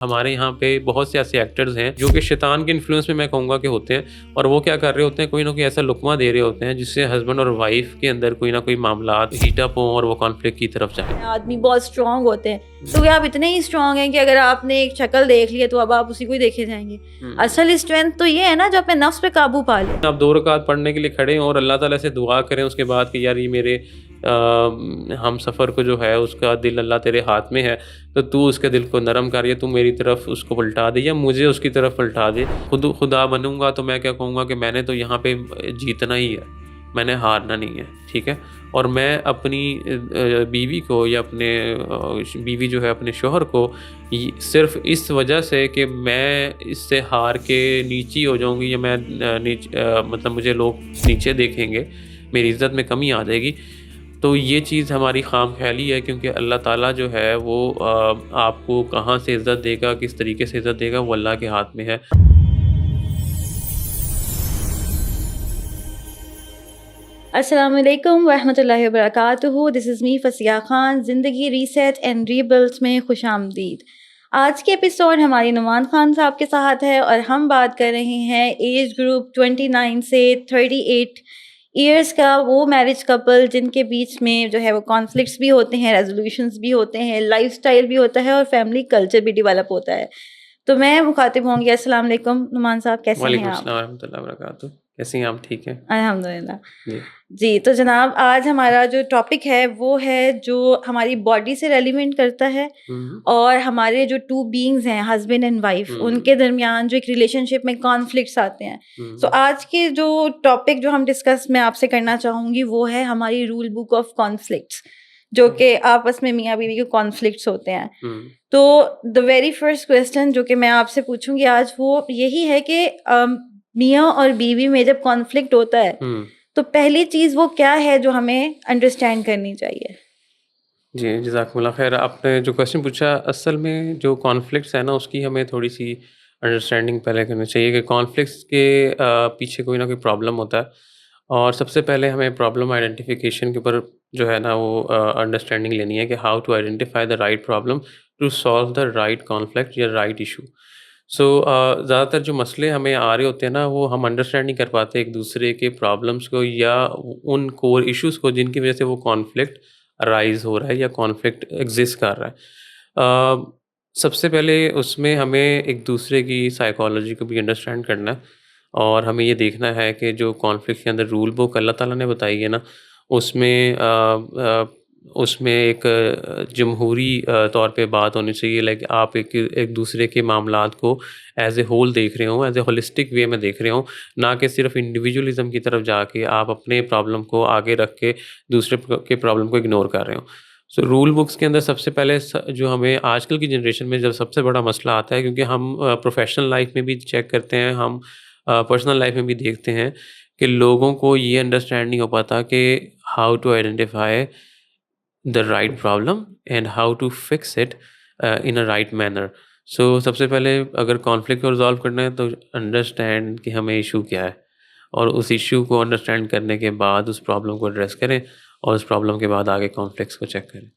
ہمارے یہاں پہ بہت سے ایسے ایکٹرز ہیں جو کہ شیطان کے انفلوئنس میں میں کہوں گا کہ ہوتے ہیں، اور وہ کیا کر رہے ہوتے ہیں، کوئی نہ کوئی ایسا لقمہ دے رہے ہوتے ہیں جس سے ہسبینڈ اور وائف کے اندر کوئی نہ کوئی معاملات ہیٹ اپ ہوں اور وہ کانفلکٹ کی طرف جائیں۔ آدمی بہت اسٹرانگ ہوتے ہیں، تو آپ اتنے ہی اسٹرانگ ہیں کہ اگر آپ نے ایک شکل دیکھ لی ہے تو اب آپ اسی کو ہی دیکھے جائیں گے۔ اصل اسٹرینتھ تو یہ ہے نا جو اپنے نفس پہ قابو پا لیں۔ آپ 2 رکعت پڑھنے کے لیے کھڑے ہوں اور اللہ تعالیٰ سے دعا کریں اس کے بعد کہ یار یہ میرے ہم سفر کو جو ہے اس کا دل اللہ تیرے ہاتھ میں ہے، تو اس کے دل کو نرم کر، یا تو میری طرف اس کو پلٹا دے یا مجھے اس کی طرف پلٹا دے۔ خدا بنوں گا تو میں کیا کہوں گا کہ میں نے تو یہاں پہ جیتنا ہی ہے، میں نے ہارنا نہیں ہے، ٹھیک ہے۔ اور میں اپنی بیوی کو یا اپنے بیوی جو ہے اپنے شوہر کو صرف اس وجہ سے کہ میں اس سے ہار کے نیچی ہو جاؤں گی یا میں مطلب مجھے لوگ نیچے دیکھیں گے، میری عزت میں کمی آ جائے گی، تو یہ چیز ہماری خام خیالی ہے، کیونکہ اللہ تعالیٰ جو ہے وہ آپ کو کہاں سے عزت دے گا، کس طریقے سے عزت دے گا، وہ اللہ کے ہاتھ میں ہے۔ السلام علیکم ورحمۃ اللہ وبرکاتہ۔ دس از می فسیہ خان، زندگی ریسیٹ اینڈ ریبلڈ میں خوش آمدید۔ آج کے ایپیسوڈ ہماری نعمان خان صاحب کے ساتھ ہے اور ہم بات کر رہے ہیں ایج گروپ 29 سے 38 ایئرس کا، وہ میرج کپل جن کے بیچ میں جو ہے وہ کانفلکٹس بھی ہوتے ہیں، ریزولوشنس بھی ہوتے ہیں، لائف سٹائل بھی ہوتا ہے اور فیملی کلچر بھی ڈیولپ ہوتا ہے۔ تو میں مخاطب ہوں گی۔ السلام علیکم نعمان صاحب، کیسے ہیں آپ؟ وعلیکم السلام ورحمۃ اللہ وبرکاتہ، کیسے ہیں آپ؟ ٹھیک ہیں الحمدللہ جی۔ جی، تو جناب آج ہمارا جو ٹاپک ہے وہ ہے جو ہماری باڈی سے ریلیونٹ کرتا ہے اور ہمارے جو 2 بینگز ہیں، ہسبینڈ اینڈ وائف، ان کے درمیان جو ایک ریلیشن شپ میں کانفلکٹس آتے ہیں۔ تو آج کے جو ٹاپک جو ہم ڈسکس میں آپ سے کرنا چاہوں گی وہ ہے ہماری رول بک آف کانفلکٹس، جو کہ آپس میں میاں بیوی کے کانفلکٹس ہوتے ہیں۔ تو دا ویری فرسٹ کویسچن جو کہ میں آپ سے پوچھوں گی آج وہ یہی ہے کہ میاں اور بیوی میں جب کانفلکٹ ہوتا ہے تو پہلی چیز وہ کیا ہے جو ہمیں انڈرسٹینڈ کرنی چاہیے؟ جی، جزاکم اللہ خیر۔ آپ نے جو کویشچن پوچھا، اصل میں جو کانفلکٹس ہیں نا اس کی ہمیں تھوڑی سی انڈرسٹینڈنگ پہلے کرنی چاہیے کہ کانفلکٹس کے پیچھے کوئی نہ کوئی پرابلم ہوتا ہے، اور سب سے پہلے ہمیں پرابلم آئیڈینٹیفیکیشن کے اوپر جو ہے نا وہ انڈرسٹینڈنگ لینی ہے کہ how to identify the right problem to solve the right conflict یا رائٹ ایشو۔ سو زیادہ تر جو مسئلے ہمیں آ رہے ہوتے ہیں نا وہ ہم انڈرسٹینڈ نہیں کر پاتے ایک دوسرے کے پرابلمس کو یا ان کور ایشوز کو جن کی وجہ سے وہ کانفلکٹ رائز ہو رہا ہے یا کانفلکٹ ایگزسٹ کر رہا ہے۔ سب سے پہلے اس میں ہمیں ایک دوسرے کی سائیکالوجی کو بھی انڈرسٹینڈ کرنا ہے، اور ہمیں یہ دیکھنا ہے کہ جو کانفلکٹ کے اندر رول بک اللہ تعالیٰ نے بتائی ہے نا اس میں ایک جمہوری طور پہ بات ہونی چاہیے، لائک آپ ایک دوسرے کے معاملات کو ایز اے ہول دیکھ رہے ہوں، ایز اے ہولسٹک وے میں دیکھ رہے ہوں، نہ کہ صرف انڈیویجولزم کی طرف جا کے آپ اپنے پرابلم کو آگے رکھ کے دوسرے کے پرابلم کو اگنور کر رہے ہوں۔ سو رول بکس کے اندر سب سے پہلے جو ہمیں آج کل کی جنریشن میں جب سب سے بڑا مسئلہ آتا ہے، کیونکہ ہم پروفیشنل لائف میں بھی چیک کرتے ہیں، ہم پرسنل لائف میں بھی دیکھتے ہیں کہ لوگوں کو یہ انڈرسٹینڈ نہیں ہو پاتا کہ how to identify the right problem and how to fix it in a right manner۔ سو سب سے پہلے اگر کانفلکٹ کو ریزالو کرنا ہے تو انڈرسٹینڈ کہ ہمیں ایشو کیا ہے، اور اس ایشو کو انڈرسٹینڈ کرنے کے بعد اس پرابلم کو ایڈریس کریں، اور اس پرابلم کے بعد آگے کانفلکٹس کو چیک کریں۔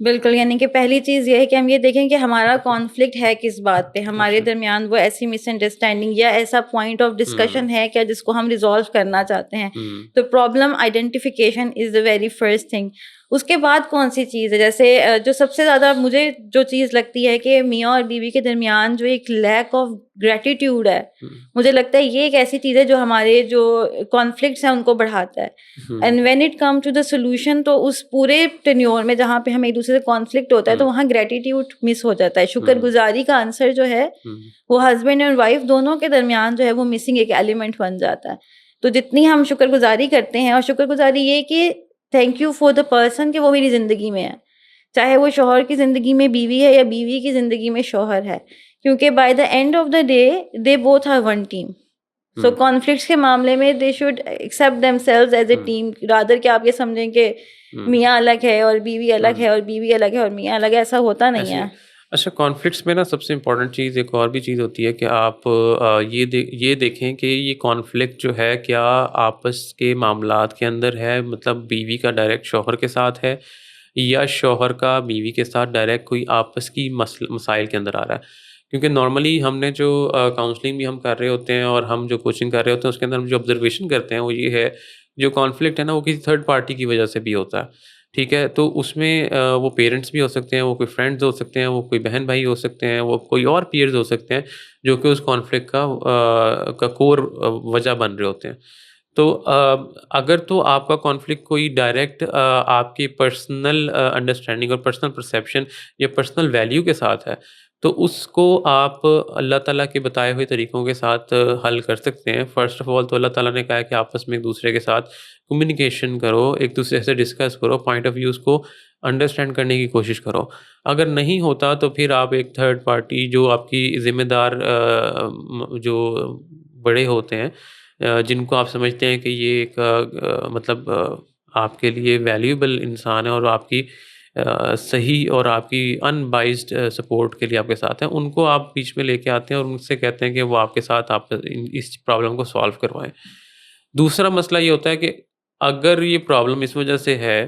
بالکل، یعنی کہ پہلی چیز یہ ہے کہ ہم یہ دیکھیں کہ ہمارا کانفلکٹ ہے کس بات پہ، ہمارے درمیان وہ ایسی مس انڈرسٹینڈنگ یا ایسا پوائنٹ آف ڈسکشن ہے کیا جس کو ہم ریزالو کرنا چاہتے ہیں۔ تو problem identification is the very first thing. اس کے بعد کون سی چیز ہے، جیسے جو سب سے زیادہ مجھے جو چیز لگتی ہے کہ میاں اور بیوی کے درمیان جو ایک لیک آف گریٹیٹیوڈ ہے، مجھے لگتا ہے یہ ایک ایسی چیز ہے جو ہمارے جو کانفلکٹس ہیں ان کو بڑھاتا ہے۔ And when it come to the solution, تو اس پورے ٹینیور میں جہاں پہ ہمیں ایک دوسرے سے کانفلکٹ ہوتا ہے تو وہاں گریٹیٹیوڈ مس ہو جاتا ہے۔ شکر گزاری کا عنصر جو ہے وہ ہسبینڈ اینڈ وائف دونوں کے درمیان جو ہے وہ مسنگ ایک ایلیمنٹ بن جاتا ہے۔ تو جتنی ہم شکر گزاری کرتے ہیں، اور شکر گزاری یہ کہ thank you for the person کہ وہ میری زندگی میں ہے، چاہے وہ شوہر کی زندگی میں بیوی ہے یا بیوی کی زندگی میں شوہر ہے، کیونکہ by the end of the day they both are one team. So conflicts کے معاملے میں they should accept themselves as a team, rather کہ آپ یہ سمجھیں کہ میاں الگ ہے اور بیوی الگ ہے اور بیوی الگ ہے اور میاں الگ ہے، ایسا ہوتا نہیں ہے۔ اچھا، کانفلکٹس میں نا سب سے امپورٹنٹ چیز ایک اور بھی چیز ہوتی ہے کہ آپ یہ دیکھیں کہ یہ کانفلکٹ جو ہے کیا آپس کے معاملات کے اندر ہے، مطلب بیوی کا ڈائریکٹ شوہر کے ساتھ ہے یا شوہر کا بیوی کے ساتھ ڈائریکٹ کوئی آپس کی مسائل کے اندر آ رہا ہے۔ کیونکہ نارملی ہم نے جو کاؤنسلنگ بھی ہم کر رہے ہوتے ہیں اور ہم جو کوچنگ کر رہے ہوتے ہیں اس کے اندر ہم جو آبزرویشن کرتے ہیں وہ یہ ہے جو کانفلکٹ ہے نا وہ کسی تھرڈ پارٹی کی وجہ سے بھی ہوتا ہے. ٹھیک ہے, تو اس میں وہ پیرنٹس بھی ہو سکتے ہیں, وہ کوئی فرینڈز ہو سکتے ہیں, وہ کوئی بہن بھائی ہو سکتے ہیں, وہ کوئی اور پیئرز ہو سکتے ہیں جو کہ اس کانفلکٹ کا کور وجہ بن رہے ہوتے ہیں. تو اگر تو آپ کا کانفلکٹ کوئی ڈائریکٹ آپ کی پرسنل انڈرسٹینڈنگ اور پرسنل پرسیپشن یا پرسنل ویلیو کے ساتھ ہے تو اس کو آپ اللہ تعالیٰ کے بتائے ہوئے طریقوں کے ساتھ حل کر سکتے ہیں. فرسٹ آف آل تو اللہ تعالیٰ نے کہا ہے کہ آپس میں ایک دوسرے کے ساتھ کمیونیکیشن کرو, ایک دوسرے سے ڈسکس کرو, پوائنٹ آف ویوز کو انڈرسٹینڈ کرنے کی کوشش کرو. اگر نہیں ہوتا تو پھر آپ ایک تھرڈ پارٹی جو آپ کی ذمہ دار جو بڑے ہوتے ہیں جن کو آپ سمجھتے ہیں کہ یہ ایک مطلب آپ کے لیے ویلیوبل انسان ہے اور آپ کی صحیح اور آپ کی ان بائزڈ سپورٹ کے لیے آپ کے ساتھ ہیں, ان کو آپ بیچ میں لے کے آتے ہیں اور ان سے کہتے ہیں کہ وہ آپ کے ساتھ آپ اس پرابلم کو سالو کروائیں. دوسرا مسئلہ یہ ہوتا ہے کہ اگر یہ پرابلم اس وجہ سے ہے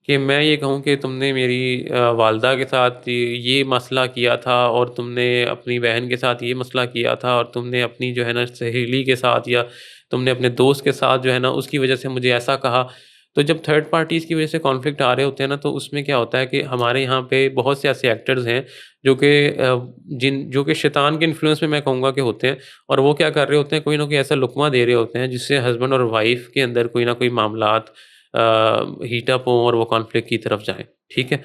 کہ میں یہ کہوں کہ تم نے میری والدہ کے ساتھ یہ مسئلہ کیا تھا اور تم نے اپنی بہن کے ساتھ یہ مسئلہ کیا تھا اور تم نے اپنی جو ہے نا سہیلی کے ساتھ یا تم نے اپنے دوست کے ساتھ جو ہے نا اس کی وجہ سے مجھے ایسا کہا. تو جب تھرڈ پارٹیز کی وجہ سے کانفلکٹ آ رہے ہوتے ہیں نا تو اس میں کیا ہوتا ہے کہ ہمارے یہاں پہ بہت سے ایسے ایکٹرز ہیں جو کہ شیطان کے انفلوئنس میں کہوں گا کہ ہوتے ہیں, اور وہ کیا کر رہے ہوتے ہیں, کوئی نہ کوئی ایسا لقمہ دے رہے ہوتے ہیں جس سے ہسبینڈ اور وائف کے اندر کوئی نہ کوئی معاملات ہیٹ اپ ہوں اور وہ کانفلکٹ کی طرف جائیں. ٹھیک ہے,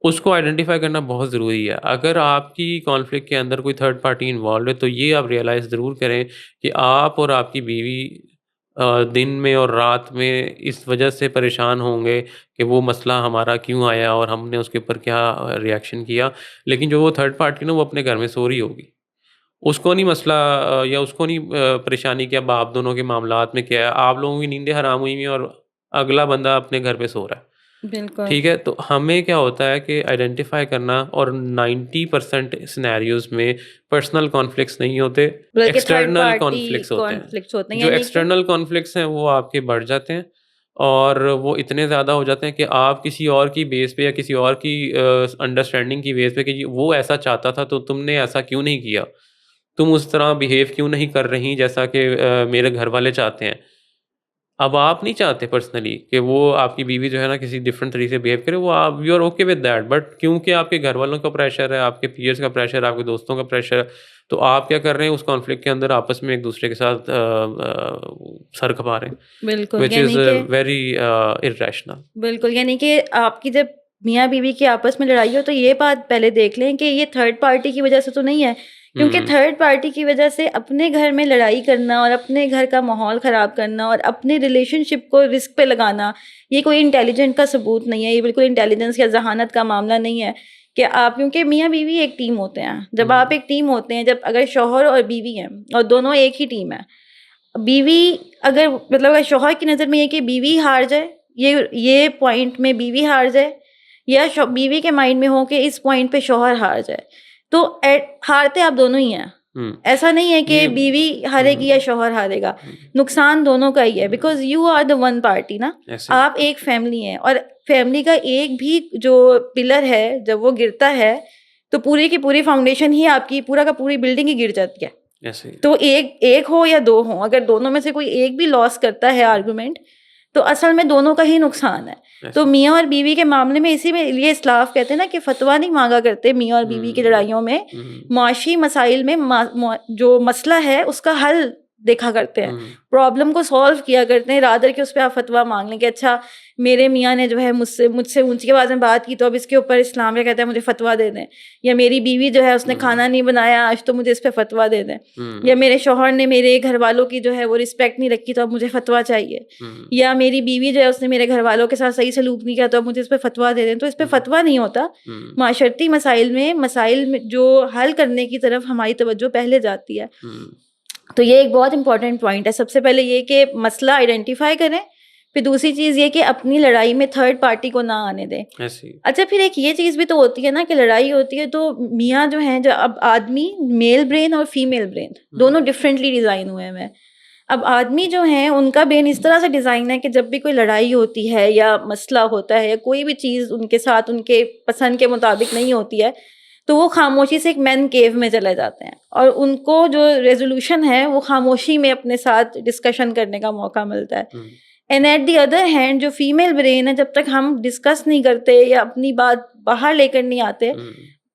اس کو آئیڈینٹیفائی کرنا بہت ضروری ہے. اگر آپ کی کانفلکٹ کے اندر کوئی تھرڈ پارٹی انوالوڈ ہے تو یہ آپ ریئلائز ضرور کریں کہ آپ اور آپ کی بیوی دن میں اور رات میں اس وجہ سے پریشان ہوں گے کہ وہ مسئلہ ہمارا کیوں آیا اور ہم نے اس کے اوپر کیا ریئیکشن کیا, لیکن جو وہ تھرڈ پارٹی نا وہ اپنے گھر میں سو رہی ہوگی, اس کو نہیں مسئلہ یا اس کو نہیں پریشانی کیا آپ دونوں کے معاملات میں کیا ہے. آپ لوگوں کی نیندیں حرام ہوئی ہیں اور اگلا بندہ اپنے گھر پہ سو رہا ہے. بالکل ٹھیک ہے, تو ہمیں کیا ہوتا ہے کہ آئیڈینٹیفائی کرنا, اور 90% سینیریوز میں پرسنل کانفلکٹس نہیں ہوتے, ایکسٹرنل کانفلکٹس ہوتے ہیں. جو ایکسٹرنل کانفلکٹس ہیں وہ آپ کے بڑھ جاتے ہیں اور وہ اتنے زیادہ ہو جاتے ہیں کہ آپ کسی اور کی بیس پہ یا کسی اور کی انڈرسٹینڈنگ کی بیس پہ کہ وہ ایسا چاہتا تھا تو تم نے ایسا کیوں نہیں کیا, تم اس طرح بیہیو کیوں نہیں کر رہی جیسا کہ میرے گھر والے چاہتے ہیں. اب آپ نہیں چاہتے پرسنلی کہ وہ آپ کی بیوی جو ہے نا کسی ڈفرینٹ طریقے سے بیہیو کرے, وہ آپ you are okay with that, but کیونکہ آپ کے گھر والوں کا پریشر ہے, آپ کے پیئرس کا پریشر ہے, آپ کے دوستوں کا پریشر ہے, تو آپ کیا کر رہے ہیں اس کانفلکٹ کے اندر آپس میں ایک دوسرے کے ساتھ سر کھپا رہے ہیں, بالکل, وچ از ویری irrational. بالکل, یعنی کہ آپ کی جب میاں بیوی کی آپس میں لڑائی ہو تو یہ بات پہلے دیکھ لیں کہ یہ تھرڈ پارٹی کی وجہ سے تو نہیں ہے, کیونکہ تھرڈ پارٹی کی وجہ سے اپنے گھر میں لڑائی کرنا اور اپنے گھر کا ماحول خراب کرنا اور اپنے ریلیشن شپ کو رسک پہ لگانا یہ کوئی انٹیلیجنٹ کا ثبوت نہیں ہے, یہ بالکل انٹیلیجنس یا ذہانت کا معاملہ نہیں ہے کہ آپ, کیونکہ میاں بیوی ایک ٹیم ہوتے ہیں. جب آپ ایک ٹیم ہوتے ہیں, جب اگر شوہر اور بیوی ہیں اور دونوں ایک ہی ٹیم ہے, بیوی اگر مطلب اگر شوہر کی نظر میں یہ کہ بیوی ہار جائے, یہ پوائنٹ میں بیوی ہار جائے, یا بیوی کے مائنڈ میں ہو کہ اس پوائنٹ پہ شوہر ہار جائے, تو ہارتے آپ دونوں ہی ہیں. ایسا نہیں ہے کہ بیوی ہارے گی یا شوہر ہارے گا, نقصان دونوں کا ہی ہے, because you are the one party نا, آپ ایک فیملی ہیں, اور فیملی کا ایک بھی جو پلر ہے جب وہ گرتا ہے تو پوری کی پوری فاؤنڈیشن ہی آپ کی پورا کا پوری بلڈنگ ہی گر جاتی ہے. تو ایک ہو یا دو ہوں, اگر دونوں میں سے کوئی ایک بھی لاس کرتا ہے آرگومنٹ تو اصل میں دونوں کا ہی نقصان ہے. تو میاں اور بیوی کے معاملے میں اسی میں یہ اسلاف کہتے ہیں نا کہ فتویٰ نہیں مانگا کرتے میاں اور بیوی کی لڑائیوں میں, معاشی مسائل میں جو مسئلہ ہے اس کا حل دیکھا کرتے ہیں, پرابلم کو سالو کیا کرتے ہیں, رادر کہ اس پہ آپ فتویٰ مانگ لیں کہ اچھا میرے میاں نے جو ہے مجھ سے اونچی آواز میں بات کی تو اب اس کے اوپر اسلام کیا کہتا ہے مجھے فتویٰ دے دیں, یا میری بیوی جو ہے اس نے کھانا نہیں بنایا آج تو مجھے اس پہ فتویٰ دے دیں, یا میرے شوہر نے میرے گھر والوں کی جو ہے وہ رسپیکٹ نہیں رکھی تو اب مجھے فتویٰ چاہیے, یا میری بیوی جو ہے اس نے میرے گھر والوں کے ساتھ صحیح سلوک نہیں کیا تو اب مجھے اس پہ فتویٰ دے دیں. تو اس پہ فتویٰ نہیں ہوتا, معاشرتی مسائل میں جو حل کرنے کی طرف ہماری توجہ پہلے جاتی ہے. تو یہ ایک بہت امپورٹنٹ پوائنٹ ہے. سب سے پہلے یہ کہ مسئلہ آئیڈینٹیفائی کریں, پھر دوسری چیز یہ کہ اپنی لڑائی میں تھرڈ پارٹی کو نہ آنے دیں. اچھا پھر ایک یہ چیز بھی تو ہوتی ہے نا کہ لڑائی ہوتی ہے تو میاں جو ہیں, جو اب آدمی میل برین اور فیمیل برین دونوں ڈفرینٹلی ڈیزائن ہوئے ہیں. اب آدمی جو ہیں ان کا برین اس طرح سے ڈیزائن ہے کہ جب بھی کوئی لڑائی ہوتی ہے یا مسئلہ ہوتا ہے یا کوئی بھی چیز ان کے ساتھ ان کے پسند کے مطابق نہیں ہوتی ہے تو وہ خاموشی سے ایک مین کیو میں چلے جاتے ہیں اور ان کو جو ریزولوشن ہے وہ خاموشی میں اپنے ساتھ ڈسکشن کرنے کا موقع ملتا ہے. And at the other hand جو فیمیل برین ہے، جب تک ہم ڈسکس نہیں کرتے یا اپنی بات باہر لے کر نہیں آتے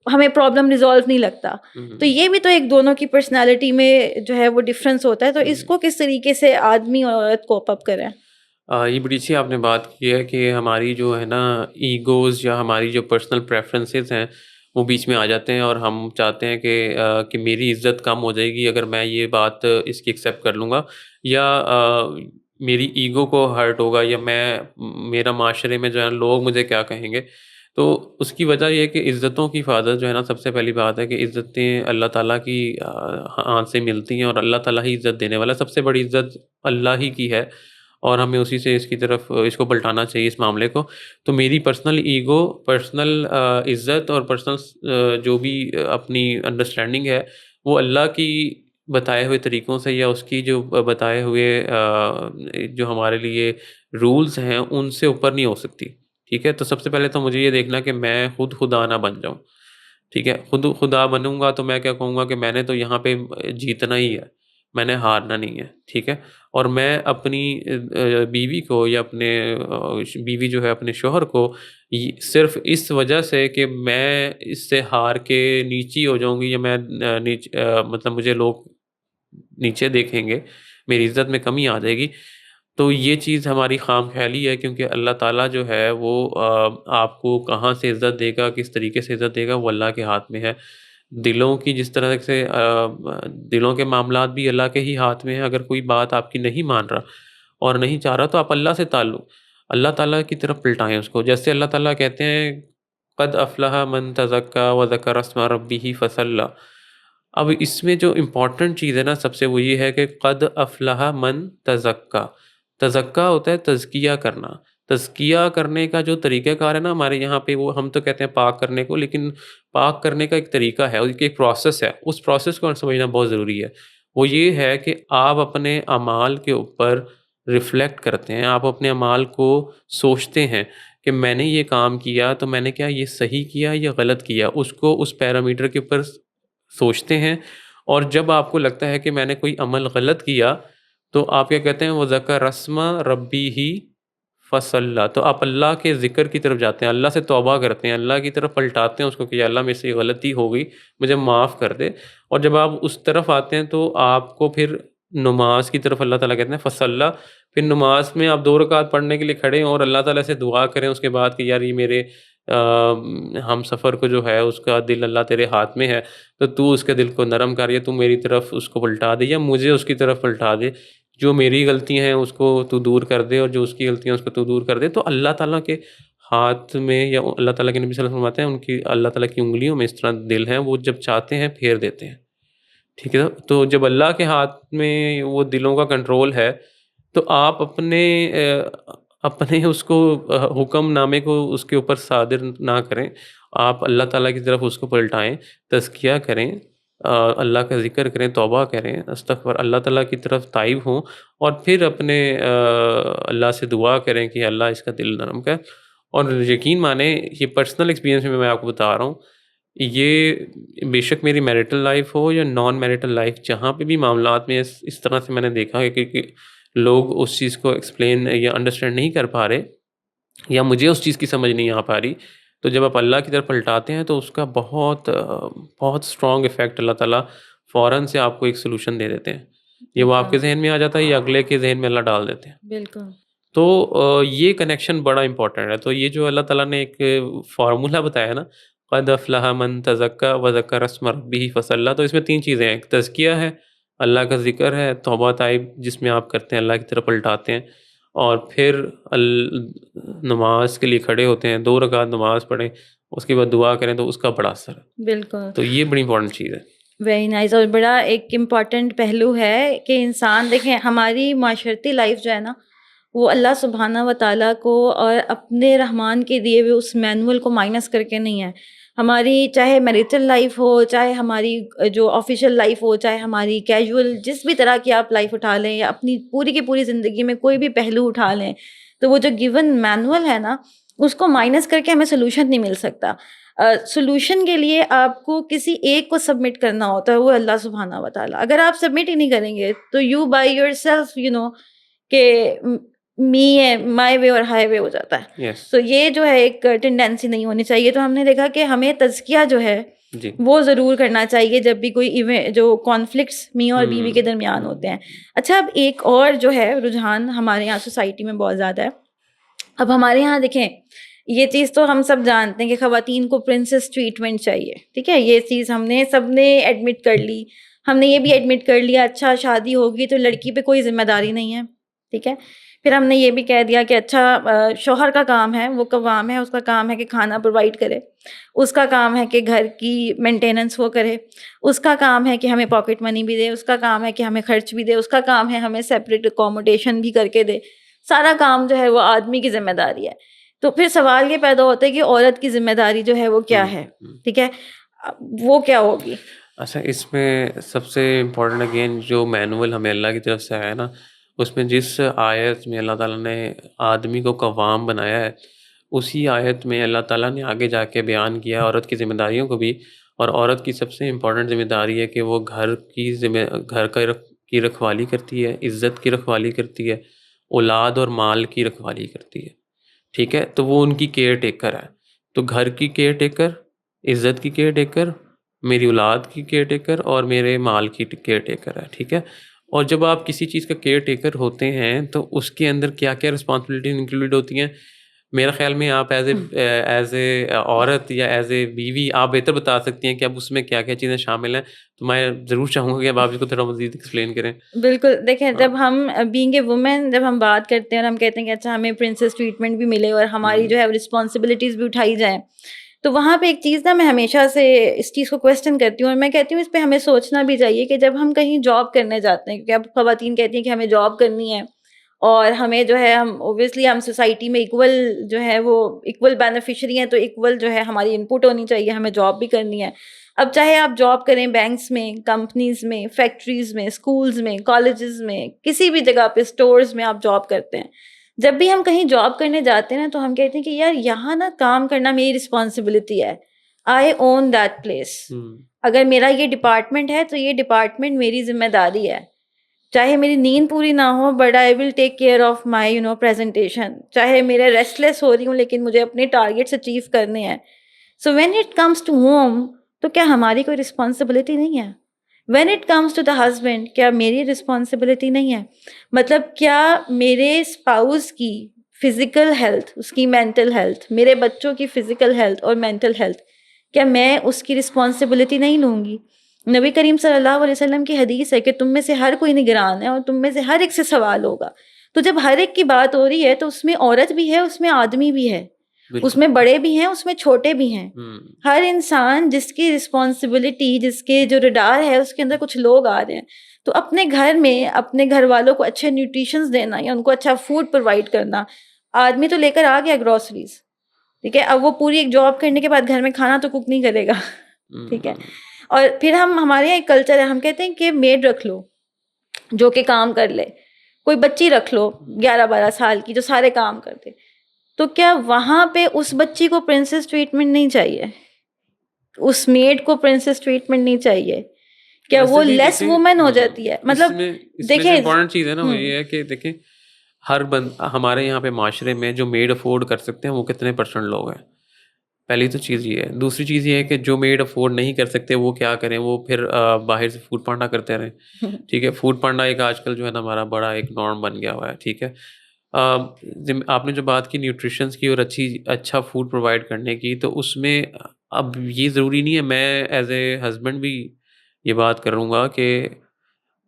ہمیں پرابلم ریزالو نہیں لگتا. تو یہ بھی تو ایک دونوں کی پرسنالٹی میں جو ہے وہ ڈفرینس ہوتا ہے. تو اس کو کس طریقے سے آدمی اور عورت کوپ اپ کریں؟ یہ بڑی اچھی آپ نے بات کی ہے کہ ہماری جو ہے نا ایگوز یا ہماری جو پرسنل پریفرنسز ہیں وہ بیچ میں آ جاتے ہیں اور ہم چاہتے ہیں کہ میری عزت کم ہو جائے گی اگر میں یہ بات اس کی ایکسیپٹ کر لوں گا، یا میری ایگو کو ہرٹ ہوگا، یا میرا معاشرے میں جو ہے لوگ مجھے کیا کہیں گے. تو اس کی وجہ یہ ہے کہ عزتوں کی حفاظت جو ہے نا، سب سے پہلی بات ہے کہ عزتیں اللہ تعالیٰ کی ہاتھ سے ملتی ہیں اور اللہ تعالیٰ ہی عزت دینے والا. سب سے بڑی عزت اللہ ہی کی ہے اور ہمیں اسی سے اس کو پلٹانا چاہیے اس معاملے کو. تو میری پرسنل ایگو، پرسنل عزت اور پرسنل جو بھی اپنی انڈرسٹینڈنگ ہے وہ اللہ کی بتائے ہوئے طریقوں سے یا اس کی جو بتائے ہوئے جو ہمارے لیے رولز ہیں ان سے اوپر نہیں ہو سکتی. ٹھیک ہے، تو سب سے پہلے تو مجھے یہ دیکھنا کہ میں خود خدا نہ بن جاؤں. ٹھیک ہے، خود خدا بنوں گا تو میں کیا کہوں گا کہ میں نے تو یہاں پہ جیتنا ہی ہے، میں نے ہارنا نہیں ہے. ٹھیک ہے، اور میں اپنی بیوی کو یا بیوی جو ہے اپنے شوہر کو صرف اس وجہ سے کہ میں اس سے ہار کے نیچی ہو جاؤں گی یا میں مطلب مجھے لوگ نیچے دیکھیں گے، میری عزت میں کمی آ جائے گی، تو یہ چیز ہماری خام خیالی ہے. کیونکہ اللہ تعالیٰ جو ہے وہ آپ کو کہاں سے عزت دے گا، کس طریقے سے عزت دے گا، وہ اللہ کے ہاتھ میں ہے. دلوں کی جس طرح سے دلوں کے معاملات بھی اللہ کے ہی ہاتھ میں ہیں. اگر کوئی بات آپ کی نہیں مان رہا اور نہیں چاہ رہا تو آپ اللہ سے اللہ تعالیٰ کی طرف پلٹائیں اس کو. جیسے اللہ تعالیٰ کہتے ہیں قد افلح من تزکا وذکر اسم ربہ فصلی. اب اس میں جو امپورٹنٹ چیز ہے نا سب سے وہ یہ ہے کہ قد افلح من تزکا. تزکا ہوتا ہے تزکیہ کرنا. تزکیہ کرنے کا جو طریقہ کار ہے نا ہمارے یہاں پہ، وہ ہم تو کہتے ہیں پاک کرنے کو، لیکن پاک کرنے کا ایک طریقہ ہے، اس کی ایک پروسیس ہے. اس پروسیس کو سمجھنا بہت ضروری ہے. وہ یہ ہے کہ آپ اپنے اعمال کے اوپر ریفلیکٹ کرتے ہیں، آپ اپنے اعمال کو سوچتے ہیں کہ میں نے یہ کام کیا تو میں نے کیا یہ صحیح کیا یا غلط کیا. اس کو اس پیرامیٹر کے اوپر سوچتے ہیں. اور جب آپ کو لگتا ہے کہ میں نے کوئی عمل غلط کیا تو آپ کیا کہتے ہیں وذکر اسم ربہ فصلی. تو آپ اللہ کے ذکر کی طرف جاتے ہیں، اللہ سے توبہ کرتے ہیں، اللہ کی طرف پلٹاتے ہیں اس کو کہ اللہ میرے سے یہ غلطی ہو گئی، مجھے معاف کر دے. اور جب آپ اس طرف آتے ہیں تو آپ کو پھر نماز کی طرف اللہ تعالیٰ کہتے ہیں فصلی. پھر نماز میں آپ 2 رکعت پڑھنے کے لیے کھڑے ہیں اور اللہ تعالیٰ سے دعا کریں اس کے بعد کہ یار یہ میرے ہم سفر کو جو ہے اس کا دل اللہ تیرے ہاتھ میں ہے، تو اس کے دل کو نرم کر، یا تو میری طرف اس کو پلٹا دے یا مجھے اس کی طرف پلٹا دے. جو میری غلطیاں ہیں اس کو تو دور کر دے اور جو اس کی غلطیاں اس کو تو دور کر دے. تو اللہ تعالیٰ کے ہاتھ میں، یا اللہ تعالیٰ کے نبی صلی اللہ علیہ وسلم فرماتے ہیں ان کی اللہ تعالیٰ کی انگلیوں میں اس طرح دل ہیں، وہ جب چاہتے ہیں پھیر دیتے ہیں. ٹھیک ہے، تو جب اللہ کے ہاتھ میں وہ دلوں کا کنٹرول ہے تو آپ اپنے اس کو حکم نامے کو اس کے اوپر صادر نہ کریں، آپ اللہ تعالیٰ کی طرف اس کو پلٹائیں، تزکیہ کریں، اللہ کا ذکر کریں، توبہ کریں، استغفر، اللہ تعالیٰ کی طرف تائب ہوں، اور پھر اپنے اللہ سے دعا کریں کہ اللہ اس کا دل نرم کر. اور یقین مانیں یہ پرسنل ایکسپیرینس میں آپ کو بتا رہا ہوں، یہ بے شک میری میریٹل لائف ہو یا نان میریٹل لائف، جہاں پہ بھی معاملات میں اس طرح سے میں نے دیکھا ہے کہ لوگ اس چیز کو ایکسپلین یا انڈرسٹینڈ نہیں کر پا رہے یا مجھے اس چیز کی سمجھ نہیں آ پا رہی، تو جب آپ اللہ کی طرف پلٹاتے ہیں تو اس کا بہت بہت اسٹرانگ ایفیکٹ اللہ تعالیٰ فوراً سے آپ کو ایک سلوشن دے دیتے ہیں. یہ وہ آپ کے ذہن میں آ جاتا ہے یا اگلے کے ذہن میں اللہ ڈال دیتے ہیں. بالکل. تو یہ کنیکشن بڑا امپورٹنٹ ہے. تو یہ جو اللہ تعالیٰ نے ایک فارمولہ بتایا نا قد افلح من تزکا وذکر اسم ربہ فصلی، تو اس میں 3 چیزیں ہیں. ایک تزکیہ ہے، اللہ کا ذکر ہے، توبہ طائب جس میں آپ کرتے ہیں اللہ کی طرف پلٹاتے ہیں، اور پھر نماز کے لیے کھڑے ہوتے ہیں، 2 رکعت نماز پڑھیں، اس کے بعد دعا کریں، تو اس کا بڑا اثر ہے. بالکل. تو یہ بڑی امپورٹنٹ چیز ہے. Very nice. اور بڑا ایک امپورٹنٹ پہلو ہے کہ انسان دیکھیں ہماری معاشرتی لائف جو ہے نا وہ اللہ سبحانہ و تعالیٰ کو اور اپنے رحمان کے دیے ہوئے اس مینول کو مائنس کر کے نہیں ہے. ہماری چاہے میریٹل لائف ہو، چاہے ہماری جو آفیشیل لائف ہو، چاہے ہماری کیجول جس بھی طرح کی آپ لائف اٹھا لیں، یا اپنی پوری کی پوری زندگی میں کوئی بھی پہلو اٹھا لیں، تو وہ جو گیون مینول ہے نا اس کو مائنس کر کے ہمیں سولوشن نہیں مل سکتا. سولوشن کے لیے آپ کو کسی ایک کو سبمٹ کرنا ہوتا ہے, وہ اللہ سبحانہ و تعالیٰ. اگر آپ سبمٹ ہی نہیں کریں گے تو یو بائی یور سیلف کہ می مائی وے اور ہائی وے ہو جاتا ہے. تو یہ جو ہے ایک ٹینڈنسی نہیں ہونی چاہیے. تو ہم نے دیکھا کہ ہمیں تزکیہ جو ہے وہ ضرور کرنا چاہیے جب بھی کوئی ایونٹ جو کانفلکٹس میاں اور بیوی کے درمیان ہوتے ہیں. اچھا, اب ایک اور جو ہے رجحان ہمارے یہاں سوسائٹی میں بہت زیادہ ہے. اب ہمارے یہاں دیکھیں, یہ چیز تو ہم سب جانتے ہیں کہ خواتین کو پرنسس ٹریٹمنٹ چاہیے, ٹھیک ہے, یہ چیز ہم نے سب نے ایڈمٹ کر لی. ہم نے یہ بھی ایڈمٹ کر لیا اچھا شادی ہوگی تو لڑکی پہ کوئی ذمہ داری نہیں ہے, ٹھیک ہے. پھر ہم نے یہ بھی کہہ دیا کہ اچھا شوہر کا کام ہے, وہ قوام ہے, اس کا کام ہے کہ کھانا پرووائڈ کرے, اس کا کام ہے کہ گھر کی مینٹیننس وہ کرے, اس کا کام ہے کہ ہمیں پاکٹ منی بھی دے, اس کا کام ہے کہ ہمیں خرچ بھی دے, اس کا کام ہے ہمیں سیپریٹ اکوموڈیشن بھی کر کے دے. سارا کام جو ہے وہ آدمی کی ذمہ داری ہے. تو پھر سوال یہ پیدا ہوتا ہے کہ عورت کی ذمہ داری جو ہے وہ کیا ہے, ٹھیک ہے, وہ کیا ہوگی. اچھا, اس میں سب سے امپورٹنٹ اگین جو مینول ہمیں اللہ کی طرف سے آیا نا, اس میں جس آیت میں اللہ تعالیٰ نے آدمی کو قوام بنایا ہے, اسی آیت میں اللہ تعالیٰ نے آگے جا کے بیان کیا عورت کی ذمہ داریوں کو بھی. اور عورت کی سب سے امپورٹنٹ ذمہ داری ہے کہ وہ گھر کی رکھوالی کرتی ہے, عزت کی رکھوالی کرتی ہے, اولاد اور مال کی رکھوالی کرتی ہے, ٹھیک ہے. تو وہ ان کی کیئر ٹیکر ہے. تو گھر کی کیئر ٹیکر, عزت کی کیئر ٹیکر, میری اولاد کی کیئر ٹیکر اور میرے مال کی کیئر ٹیکر ہے, ٹھیک ہے. اور جب آپ کسی چیز کا کیئر ٹیکر ہوتے ہیں تو اس کے اندر کیا کیا رسپانسبلٹیز انکلوڈ ہوتی ہیں, میرے خیال میں آپ ایز اے عورت یا ایز اے بیوی آپ بہتر بتا سکتی ہیں کہ اب اس میں کیا کیا چیزیں شامل ہیں. تو میں ضرور چاہوں گا کہ اب آپ اس کو تھوڑا مزید ایکسپلین کریں. بالکل, دیکھیں جب ہم بینگ اے وومن جب ہم بات کرتے ہیں اور ہم کہتے ہیں کہ اچھا ہمیں پرنسس ٹریٹمنٹ بھی ملے اور ہماری جو ہے رسپانسبلٹیز بھی اٹھائی جائیں, تو وہاں پہ ایک چیز نا میں ہمیشہ سے اس چیز کو کویسچن کرتی ہوں, اور میں کہتی ہوں اس پہ ہمیں سوچنا بھی چاہیے کہ جب ہم کہیں جاب کرنے جاتے ہیں, کیونکہ اب خواتین کہتی ہیں کہ ہمیں جاب کرنی ہے اور ہمیں جو ہے ہم اوبویسلی ہم سوسائٹی میں ایکول جو ہے وہ ایکول بینیفیشری ہیں, تو ایکول جو ہے ہماری ان پٹ ہونی چاہیے, ہمیں جاب بھی کرنی ہے. اب چاہے آپ جاب کریں بینکس میں, کمپنیز میں, فیکٹریز میں, اسکولز میں, کالجز میں, کسی بھی جگہ پہ اسٹورز میں آپ جاب کرتے ہیں, جب بھی ہم کہیں جاب کرنے جاتے ہیں نا تو ہم کہتے ہیں کہ یار یہاں نا کام کرنا میری رسپانسبلٹی ہے, آئی اون دیٹ پلیس. اگر میرا یہ ڈپارٹمنٹ ہے تو یہ ڈپارٹمنٹ میری ذمہ داری ہے, چاہے میری نیند پوری نہ ہو but I will take care of my presentation, چاہے میرے ریسٹ لیس ہو رہی ہوں لیکن مجھے اپنے ٹارگیٹس اچیو کرنے ہیں. So when it comes to home تو کیا ہماری کوئی رسپانسبلٹی نہیں ہے؟ When it comes to the husband کیا میری رسپانسبلٹی نہیں ہے؟ مطلب کیا میرے اسپاؤس کی فزیکل ہیلتھ, اس کی مینٹل ہیلتھ, میرے بچوں کی فزیکل ہیلتھ اور مینٹل ہیلتھ, کیا میں اس کی رسپانسبلٹی نہیں لوں گی؟ نبی کریم صلی اللہ علیہ وسلم کی حدیث ہے کہ تم میں سے ہر کوئی نگران ہے اور تم میں سے ہر ایک سے سوال ہوگا. تو جب ہر ایک کی بات ہو رہی ہے تو اس میں عورت بھی ہے, اس میں آدمی بھی ہے, اس میں بڑے بھی ہیں, اس میں چھوٹے بھی ہیں. ہر انسان جس کی رسپانسبلٹی, جس کے جو رڈار ہے اس کے اندر کچھ لوگ آ رہے ہیں. تو اپنے گھر میں اپنے گھر والوں کو اچھے نیوٹریشنز دینا یا ان کو اچھا فوڈ پرووائڈ کرنا. آدمی تو لے کر آ گیا گروسریز, ٹھیک ہے, اب وہ پوری ایک جاب کرنے کے بعد گھر میں کھانا تو کوک نہیں کرے گا, ٹھیک ہے. اور پھر ہمارے یہاں ایک کلچر ہے, ہم کہتے ہیں کہ میڈ رکھ لو جو کہ کام کر لے, کوئی بچی رکھ لو 11-12 سال کی جو سارے کام کر دے. تو کیا وہاں پہ اس بچی کو پرنسس ٹریٹمنٹ نہیں چاہیے, اس میڈ کو پرنسس ٹریٹمنٹ نہیں چاہیے؟ کیا وہ لیس وومن ہو جاتی ہے؟ مطلب دیکھیں امپورٹنٹ چیز ہے نا وہ یہ ہے کہ دیکھیں ہر ہمارے یہاں پہ معاشرے میں جو میڈ افورڈ کر سکتے ہیں وہ کتنے پرسنٹ لوگ ہیں. پہلی تو چیز یہ ہے. دوسری چیز یہ ہے کہ جو میڈ افورڈ نہیں کر سکتے وہ کیا کریں, وہ پھر باہر سے فوڈ پانڈا کرتے رہیں, ٹھیک ہے. فوڈ پانڈا ایک آج کل جو ہے نا ہمارا بڑا ایک نارم بن گیا ہوا ہے, ٹھیک ہے. آپ نے جو بات کی نیوٹریشنس کی اور اچھا فوڈ پرووائڈ کرنے کی, تو اس میں اب یہ ضروری نہیں ہے, میں ایز اے ہسبینڈ بھی یہ بات کروں گا کہ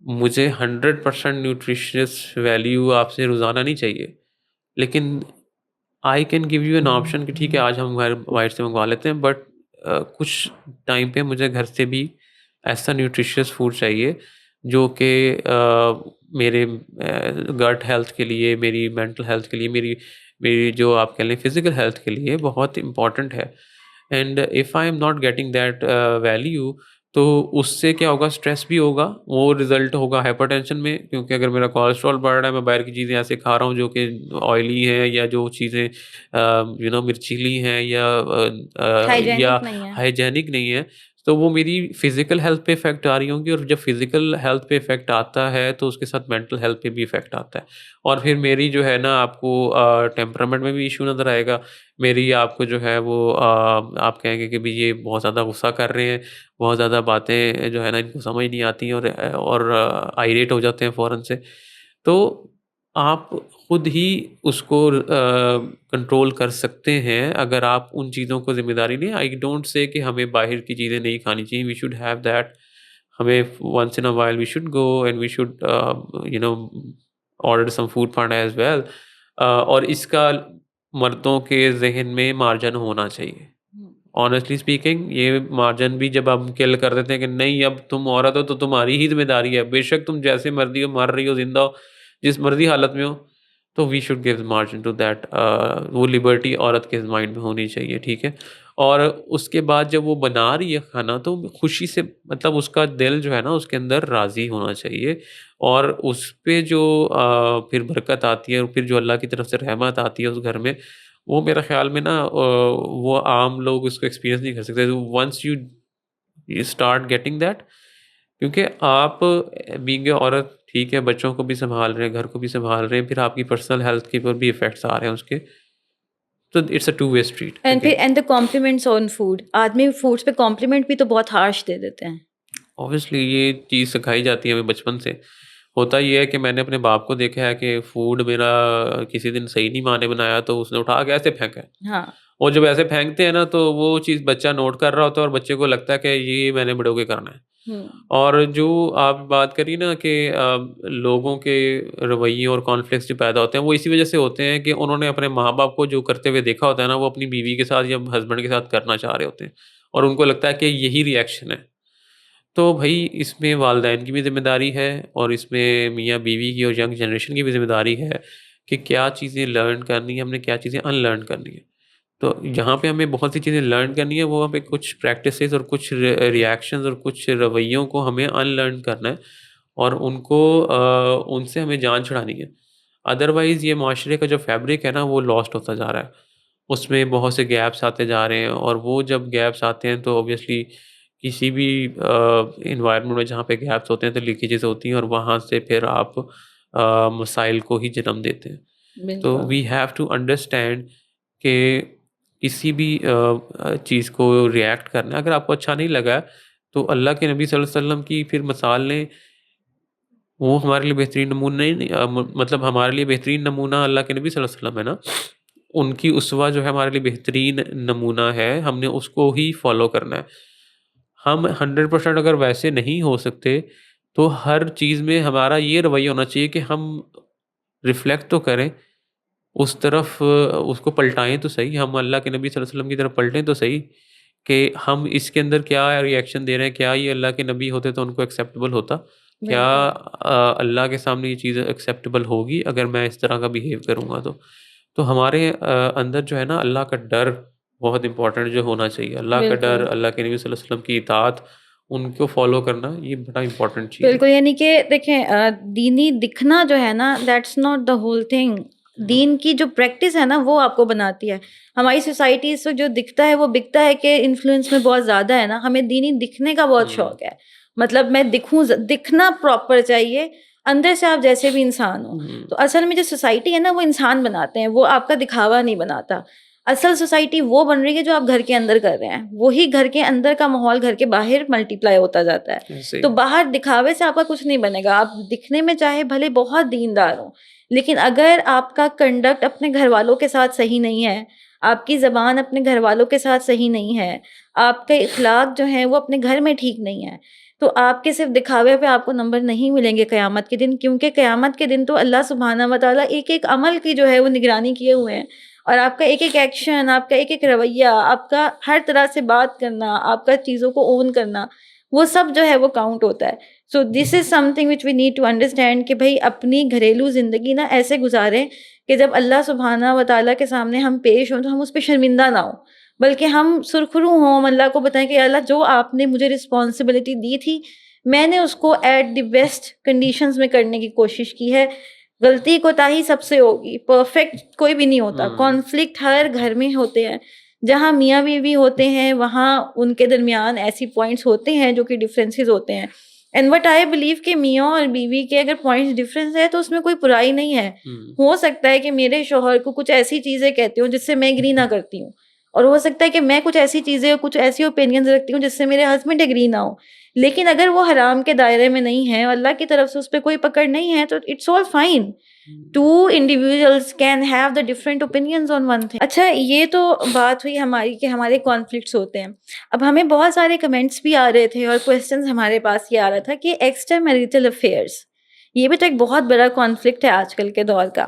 مجھے 100% نیوٹریشنس ویلیو آپ سے روزانہ نہیں چاہیے, لیکن I can give you an option کہ ٹھیک ہے آج ہم گھر باہر سے منگوا لیتے ہیں, بٹ کچھ ٹائم پہ مجھے گھر سے بھی ایسا نیوٹریشیس فوڈ چاہیے جو کہ میرے گٹ ہیلتھ کے لیے, میری مینٹل ہیلتھ کے لیے, میری جو آپ کہہ لیں فزیکل ہیلتھ کے لیے بہت امپورٹنٹ ہے. And if I am not getting that value, تو اس سے کیا ہوگا, اسٹریس بھی ہوگا, وہ رزلٹ ہوگا ہائپر ٹینشن میں, کیونکہ اگر میرا کولیسٹرول بڑھ رہا ہے, میں باہر کی چیزیں ایسے کھا رہا ہوں جو کہ آئلی ہیں, یا جو چیزیں مرچیلی ہیں, یا ہائیجینک نہیں ہے. ہائیجینک نہیں ہے, تو وہ میری فزیکل ہیلتھ پہ افیکٹ آ رہی ہوں گی, اور جب فزیکل ہیلتھ پہ افیکٹ آتا ہے تو اس کے ساتھ مینٹل ہیلتھ پہ بھی افیکٹ آتا ہے, اور پھر میری جو ہے نا آپ کو ٹیمپرامنٹ میں بھی ایشو نظر آئے گا. میری آپ کو جو ہے وہ آپ کہیں گے کہ بھی یہ بہت زیادہ غصہ کر رہے ہیں, بہت زیادہ باتیں جو ہے نا ان کو سمجھ نہیں آتی ہیں, اور آئریٹ ہو جاتے ہیں فوراً سے. تو آپ خود ہی اس کو کنٹرول کر سکتے ہیں اگر آپ ان چیزوں کو ذمہ داری لیں. آئی ڈونٹ سے کہ ہمیں باہر کی چیزیں نہیں کھانی چاہیے, وی شوڈ ہیو دیٹ, ہمیں once in a while we should go and we should order some food for as well. اور اس کا مردوں کے ذہن میں مارجن ہونا چاہیے. آنیسٹلی اسپیکنگ, یہ مارجن بھی جب ہم کل کر دیتے ہیں کہ نہیں اب تم عورت ہو تو تمہاری ہی ذمہ داری ہے, بے شک تم جیسے مرضی ہو, مر رہی ہو, زندہ ہو, جس مرضی حالت میں ہو, تو we should give margin to that. وہ لبرٹی عورت کے مائنڈ میں ہونی چاہیے, ٹھیک ہے. اور اس کے بعد جب وہ بنا رہی ہے کھانا تو خوشی سے, مطلب اس کا دل جو ہے نا اس کے اندر راضی ہونا چاہیے, اور اس پہ جو پھر برکت آتی ہے, اور پھر جو اللہ کی طرف سے رحمت آتی ہے اس گھر میں, وہ میرا خیال میں نا وہ عام لوگ اس کو ایکسپیرینس نہیں کر سکتے. Once you start getting that, کیونکہ آپ بینگ اے عورت, ٹھیک ہے, بچوں کو بھی سنبھال رہے ہیں, گھر کو بھی سنبھال رہے ہیں, پھر آپ کی پرسنل ہیلتھ کے اوپر بھی افیکٹس آ رہے ہیں اس کے, تو it's a two way street. And the compliments on food, آدمی فوڈس پہ کمپلیمنٹ بھی تو بہت ہارش دے دیتے ہیں. اوبیسلی یہ چیز سکھائی جاتی ہے ہمیں بچپن سے. ہوتا یہ ہے کہ میں نے اپنے باپ کو دیکھا ہے کہ فوڈ میرا کسی دن صحیح نہیں ماں نے بنایا تو اس نے اٹھا کے ایسے پھینکا ہے, ہاں, اور جب ایسے پھینکتے ہیں نا تو وہ چیز بچہ نوٹ کر رہا ہوتا ہے, اور بچے کو لگتا ہے کہ یہ میں نے بڑوں کے کرنا ہے. اور جو آپ بات کری نا کہ لوگوں کے رویے اور کانفلکٹس جو پیدا ہوتے ہیں, وہ اسی وجہ سے ہوتے ہیں کہ انہوں نے اپنے ماں باپ کو جو کرتے ہوئے دیکھا ہوتا ہے نا, وہ اپنی بیوی کے ساتھ یا ہسبینڈ کے ساتھ کرنا چاہ رہے ہوتے ہیں, اور ان کو لگتا ہے کہ یہی ری ایکشن ہے. تو بھائی اس میں والدین کی بھی ذمہ داری ہے, اور اس میں میاں بیوی کی اور ینگ جنریشن کی بھی ذمہ داری ہے کہ کیا چیزیں لرن کرنی ہے ہم نے, کیا چیزیں ان لرن کرنی ہے. تو جہاں پہ ہمیں بہت سی چیزیں لرن کرنی ہے, وہ ہمیں کچھ پریکٹسز اور کچھ ریئیکشنز اور کچھ رویوں کو ہمیں ان لرن کرنا ہے, اور ان سے ہمیں جان چھڑانی ہے. ادروائز یہ معاشرے کا جو فیبرک ہے نا وہ لاسٹ ہوتا جا رہا ہے, اس میں بہت سے گیپس آتے جا رہے ہیں, اور وہ جب گیپس آتے ہیں تو اوبیسلی کسی بھی انوائرمنٹ میں جہاں پہ گیپس ہوتے ہیں تو لیکیجز ہوتی ہیں, اور وہاں سے پھر آپ مسائل کو ہی جنم دیتے ہیں. تو وی ہیو ٹو انڈرسٹینڈ کہ کسی بھی چیز کو ریئیکٹ کرنا, اگر آپ کو اچھا نہیں لگا تو اللہ کے نبی صلی اللہ علیہ وسلم کی پھر مثال لیں, وہ ہمارے لیے بہترین نمونہ نہیں, مطلب ہمارے لیے بہترین نمونہ اللہ کے نبی صلی اللہ علیہ وسلم ہے نا, ان کی اسوہ جو ہے ہمارے لیے بہترین نمونہ ہے, ہم نے اس کو ہی فالو کرنا ہے. ہم 100% اگر ویسے نہیں ہو سکتے تو ہر چیز میں ہمارا یہ رویہ ہونا چاہیے کہ ہم ریفلیکٹ تو کریں اس طرف, اس کو پلٹائیں تو صحیح, ہم اللہ کے نبی صلی اللہ علیہ وسلم کی طرف پلٹیں تو صحیح کہ ہم اس کے اندر کیا ری ایکشن دے رہے ہیں. کیا یہ اللہ کے نبی ہوتے تو ان کو ایکسیپٹیبل ہوتا؟ کیا اللہ کے سامنے یہ چیز ایکسیپٹیبل ہوگی اگر میں اس طرح کا بیہیو کروں گا؟ تو ہمارے اندر جو ہے نا اللہ کا ڈر بہت امپورٹنٹ جو ہونا چاہیے. اللہ کا ڈر, اللہ کے نبی صلی اللہ علیہ وسلم کی اطاعت, ان کو فالو کرنا, یہ بڑا امپورٹنٹ چیز ہے. بالکل, یعنی کہ دیکھیں دینی دکھنا جو ہے نا, that's not the whole thing. Then کی جو پریکٹس ہے نا وہ آپ کو بناتی ہے. ہماری سوسائٹی سے جو دکھتا ہے وہ بکتا ہے کہ انفلوئنس میں بہت زیادہ ہے نا, ہمیں دینی دکھنے کا بہت شوق ہے, مطلب میں دکھنا پراپر چاہیے, اندر سے آپ جیسے بھی انسان ہو. تو اصل میں جو سوسائٹی ہے نا وہ انسان بناتے ہیں, وہ آپ کا دکھاوا نہیں بناتا. اصل سوسائٹی وہ بن رہی ہے جو آپ گھر کے اندر کر رہے ہیں, وہی گھر کے اندر کا ماحول گھر کے باہر ملٹی پلائی ہوتا جاتا ہے. تو باہر دکھاوے سے آپ کا کچھ نہیں بنے گا. آپ دکھنے میں چاہے بھلے بہت دیندار ہوں, لیکن اگر آپ کا کنڈکٹ اپنے گھر والوں کے ساتھ صحیح نہیں ہے, آپ کی زبان اپنے گھر والوں کے ساتھ صحیح نہیں ہے, آپ کے اخلاق جو ہیں وہ اپنے گھر میں ٹھیک نہیں ہے, تو آپ کے صرف دکھاوے پہ آپ کو نمبر نہیں ملیں گے قیامت کے دن. کیونکہ قیامت کے دن تو اللہ سبحانہ و تعالیٰ ایک ایک عمل کی جو ہے وہ نگرانی کیے ہوئے ہیں, اور آپ کا ایک ایک ایکشن, آپ کا ایک ایک رویہ, آپ کا ہر طرح سے بات کرنا, آپ کا چیزوں کو اون کرنا, وہ سب جو ہے وہ کاؤنٹ ہوتا ہے. So this is something which we need to understand کہ بھائی اپنی گھریلو زندگی نا ایسے گزاریں کہ جب اللہ سبحانہ و تعالیٰ کے سامنے ہم پیش ہوں تو ہم اس پہ شرمندہ نہ ہوں. بلکہ ہم سرخرو ہوں، اللہ کو بتائیں کہ اللہ جو آپ نے مجھے رسپانسبلٹی دی تھی میں نے اس کو ایٹ دی بیسٹ کنڈیشنز میں کرنے کی کوشش کی ہے. غلطی کوتاہی سب سے ہوگی، پرفیکٹ کوئی بھی نہیں ہوتا. کانفلکٹ ہر گھر میں ہوتے ہیں، جہاں میاں بیوی ہوتے ہیں وہاں ان کے درمیان ایسی پوائنٹس ہوتے ہیں جو کہ ڈفرینسز ہوتے ہیں. اینڈ وٹ آئی بلیو کہ میاں اور بیوی کے اگر پوائنٹس ڈفرینس ہے تو اس میں کوئی برائی نہیں ہے. ہو سکتا ہے کہ میرے شوہر کو کچھ ایسی چیزیں کہتے ہوں جس سے میں ایگری نہ کرتی ہوں، اور ہو سکتا ہے کہ میں کچھ ایسی چیزیں کچھ ایسی اوپینینز رکھتی ہوں جس سے میرے ہسبینڈ ایگری نہ ہو. لیکن اگر وہ حرام کے دائرے میں نہیں ہے، اللہ کی طرف سے اس پہ کوئی پکڑ نہیں ہے، تو it's all fine. Two individuals can have the different opinions on one thing. اچھا یہ تو بات ہوئی ہماری کہ ہمارے کانفلکٹس ہوتے ہیں. اب ہمیں بہت سارے کمنٹس بھی آ رہے تھے اور کویسچنز ہمارے پاس یہ آ رہا تھا کہ ایکسٹرا میریٹل افیئرس یہ بھی تو ایک بہت بڑا کانفلکٹ ہے آج کل کے دور کا.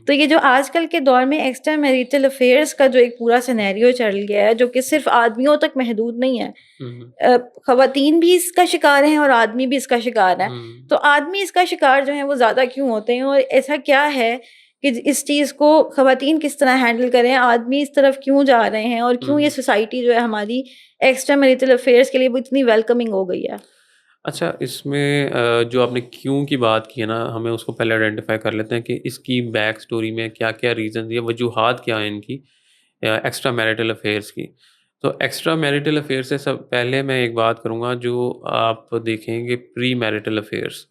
تو یہ جو آج کل کے دور میں ایکسٹرا میریٹل افیئرس کا جو ایک پورا سینیریو چل گیا ہے جو کہ صرف آدمیوں تک محدود نہیں ہے، خواتین بھی اس کا شکار ہیں اور آدمی بھی اس کا شکار ہیں. تو آدمی اس کا شکار جو ہیں وہ زیادہ کیوں ہوتے ہیں، اور ایسا کیا ہے کہ اس چیز کو خواتین کس طرح ہینڈل کریں، آدمی اس طرف کیوں جا رہے ہیں، اور کیوں یہ سوسائٹی جو ہے ہماری ایکسٹرا میریٹل افیئرس کے لیے وہ اتنی ویلکمنگ ہو گئی ہے. اچھا اس میں جو آپ نے کیوں کی بات کی ہے نا، ہمیں اس کو پہلے آئیڈینٹیفائی کر لیتے ہیں کہ اس کی بیک سٹوری میں کیا کیا ریزنز یا وجوہات کیا ہیں ان کی ایکسٹرا میریٹل افیئرس کی. تو ایکسٹرا میریٹل افیئر سے سب پہلے میں ایک بات کروں گا جو آپ دیکھیں گے pre marital affairs.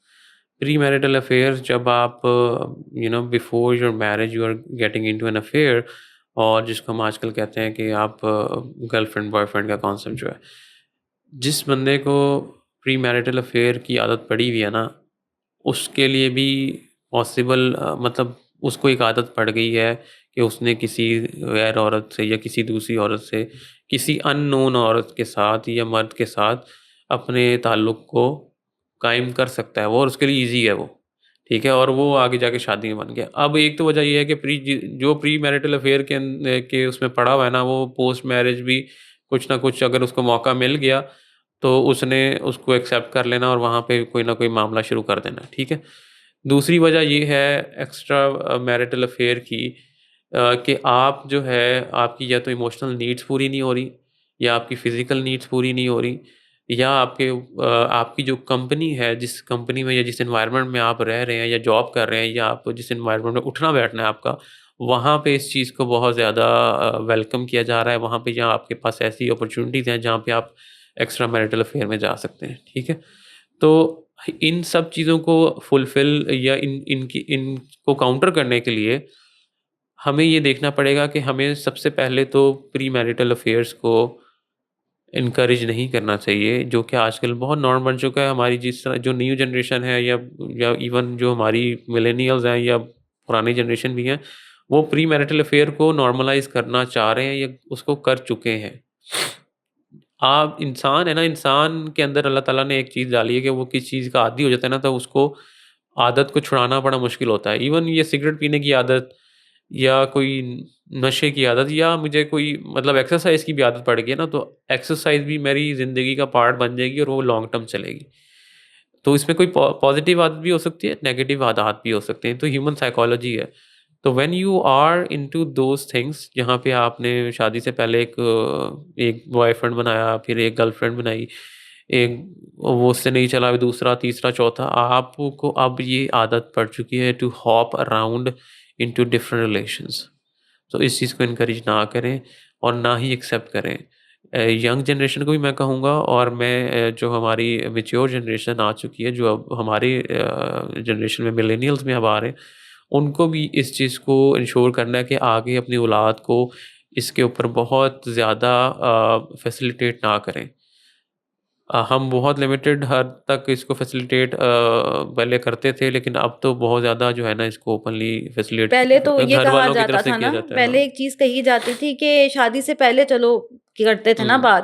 Pre marital affairs جب آپ before your marriage you are getting into an affair, اور جس کو ہم آج کل کہتے ہیں کہ آپ گرل فرینڈ بوائے فرینڈ کا کانسیپٹ جو ہے، جس بندے کو پری میریٹل افیئر کی عادت پڑی ہوئی ہے نا، اس کے لیے بھی پاسبل مطلب اس کو ایک عادت پڑ گئی ہے کہ اس نے کسی غیر عورت سے یا کسی دوسری عورت سے، کسی ان نون عورت کے ساتھ یا مرد کے ساتھ اپنے تعلق کو قائم کر سکتا ہے وہ، اور اس کے لیے ایزی ہے وہ، ٹھیک ہے، اور وہ آگے جا کے شادی میں بن گیا. اب ایک تو وجہ یہ ہے کہ جو پری میریٹل افیئر کے اس میں پڑا ہوا ہے نا، وہ پوسٹ میرج بھی کچھ نہ کچھ اگر اس کو موقع مل گیا تو اس نے اس کو ایکسیپٹ کر لینا اور وہاں پہ کوئی نہ کوئی معاملہ شروع کر دینا، ٹھیک ہے. دوسری وجہ یہ ہے ایکسٹرا میریٹل افیئر کی کہ آپ جو ہے آپ کی یا تو ایموشنل نیڈس پوری نہیں ہو رہی، یا آپ کی فزیکل نیڈس پوری نہیں ہو رہی، یا آپ کی جو کمپنی ہے، جس کمپنی میں یا جس انوائرمنٹ میں آپ رہ رہے ہیں یا جاب کر رہے ہیں، یا آپ جس انوائرمنٹ میں اٹھنا بیٹھنا ہے آپ کا، وہاں پہ اس چیز کو بہت زیادہ ویلکم کیا جا رہا ہے. وہاں پہ جہاں آپ کے پاس ایسی اپرچونیٹیز ہیں جہاں پہ آپ ایکسٹرا میریٹل افیئر میں جا سکتے ہیں، ٹھیک ہے. تو ان سب چیزوں کو فلفل یا ان کو کاؤنٹر کرنے کے لیے ہمیں یہ دیکھنا پڑے گا کہ ہمیں سب سے پہلے تو پری میریٹل افیئرس کو انکریج نہیں کرنا چاہیے، جو کہ آج کل بہت نارم بن چکا ہے. ہماری جس طرح جو نیو جنریشن ہے یا ایون جو ہماری ملینیلز ہیں یا پرانی جنریشن بھی ہیں، وہ پری میریٹل افیئر کو نارملائز کرنا چاہ رہے ہیں یا اس کو کر چکے ہیں. آپ انسان ہے نا، انسان کے اندر اللہ تعالیٰ نے ایک چیز ڈالی ہے کہ وہ کس چیز کا عادی ہو جاتا ہے نا، تو اس کو عادت کو چھڑانا بڑا مشکل ہوتا ہے. ایون یہ سگریٹ پینے کی عادت یا کوئی نشے کی عادت، یا مجھے کوئی مطلب ایکسرسائز کی بھی عادت پڑ گئی ہے نا، تو ایکسرسائز بھی میری زندگی کا پارٹ بن جائے گی اور وہ لانگ ٹرم چلے گی. تو اس میں کوئی پازیٹیو عادت بھی ہو سکتی ہے، نیگیٹو عادات بھی ہو سکتے ہیں. تو ہیومن سائیکالوجی ہے. تو when you are into those things, جہاں پہ آپ نے شادی سے پہلے ایک بوائے فرینڈ بنایا، پھر ایک گرل فرینڈ بنائی، ایک وہ اس سے نہیں چلا، دوسرا تیسرا چوتھا، آپ کو اب یہ عادت پڑ چکی ہے to hop around into different relations. تو اس چیز کو انکریج نہ کریں اور نہ ہی ایکسیپٹ کریں. ینگ جنریشن کو بھی میں کہوں گا، اور میں جو ہماری میچیور جنریشن آ چکی ہے، جو اب ہماری جنریشن میں ملینیلز میں اب آ رہے ہیں، ان کو بھی اس چیز کو انشور کرنا ہے کہ آگے اپنی اولاد کو اس کے اوپر بہت زیادہ فیسیلیٹیٹ نہ کریں. ہم بہت لمیٹڈ حد تک اس کو فیسیلیٹیٹ پہلے کرتے تھے، لیکن اب تو بہت زیادہ جو ہے نا اس کو اوپنلی فیسیلیٹ پہلے تو یہ گھر کہا والوں کی جاتا طرف سے تھا کیا نا، جاتا ہے. پہلے ایک چیز کہی جاتی تھی کہ شادی سے پہلے چلو کرتے تھے نا بات،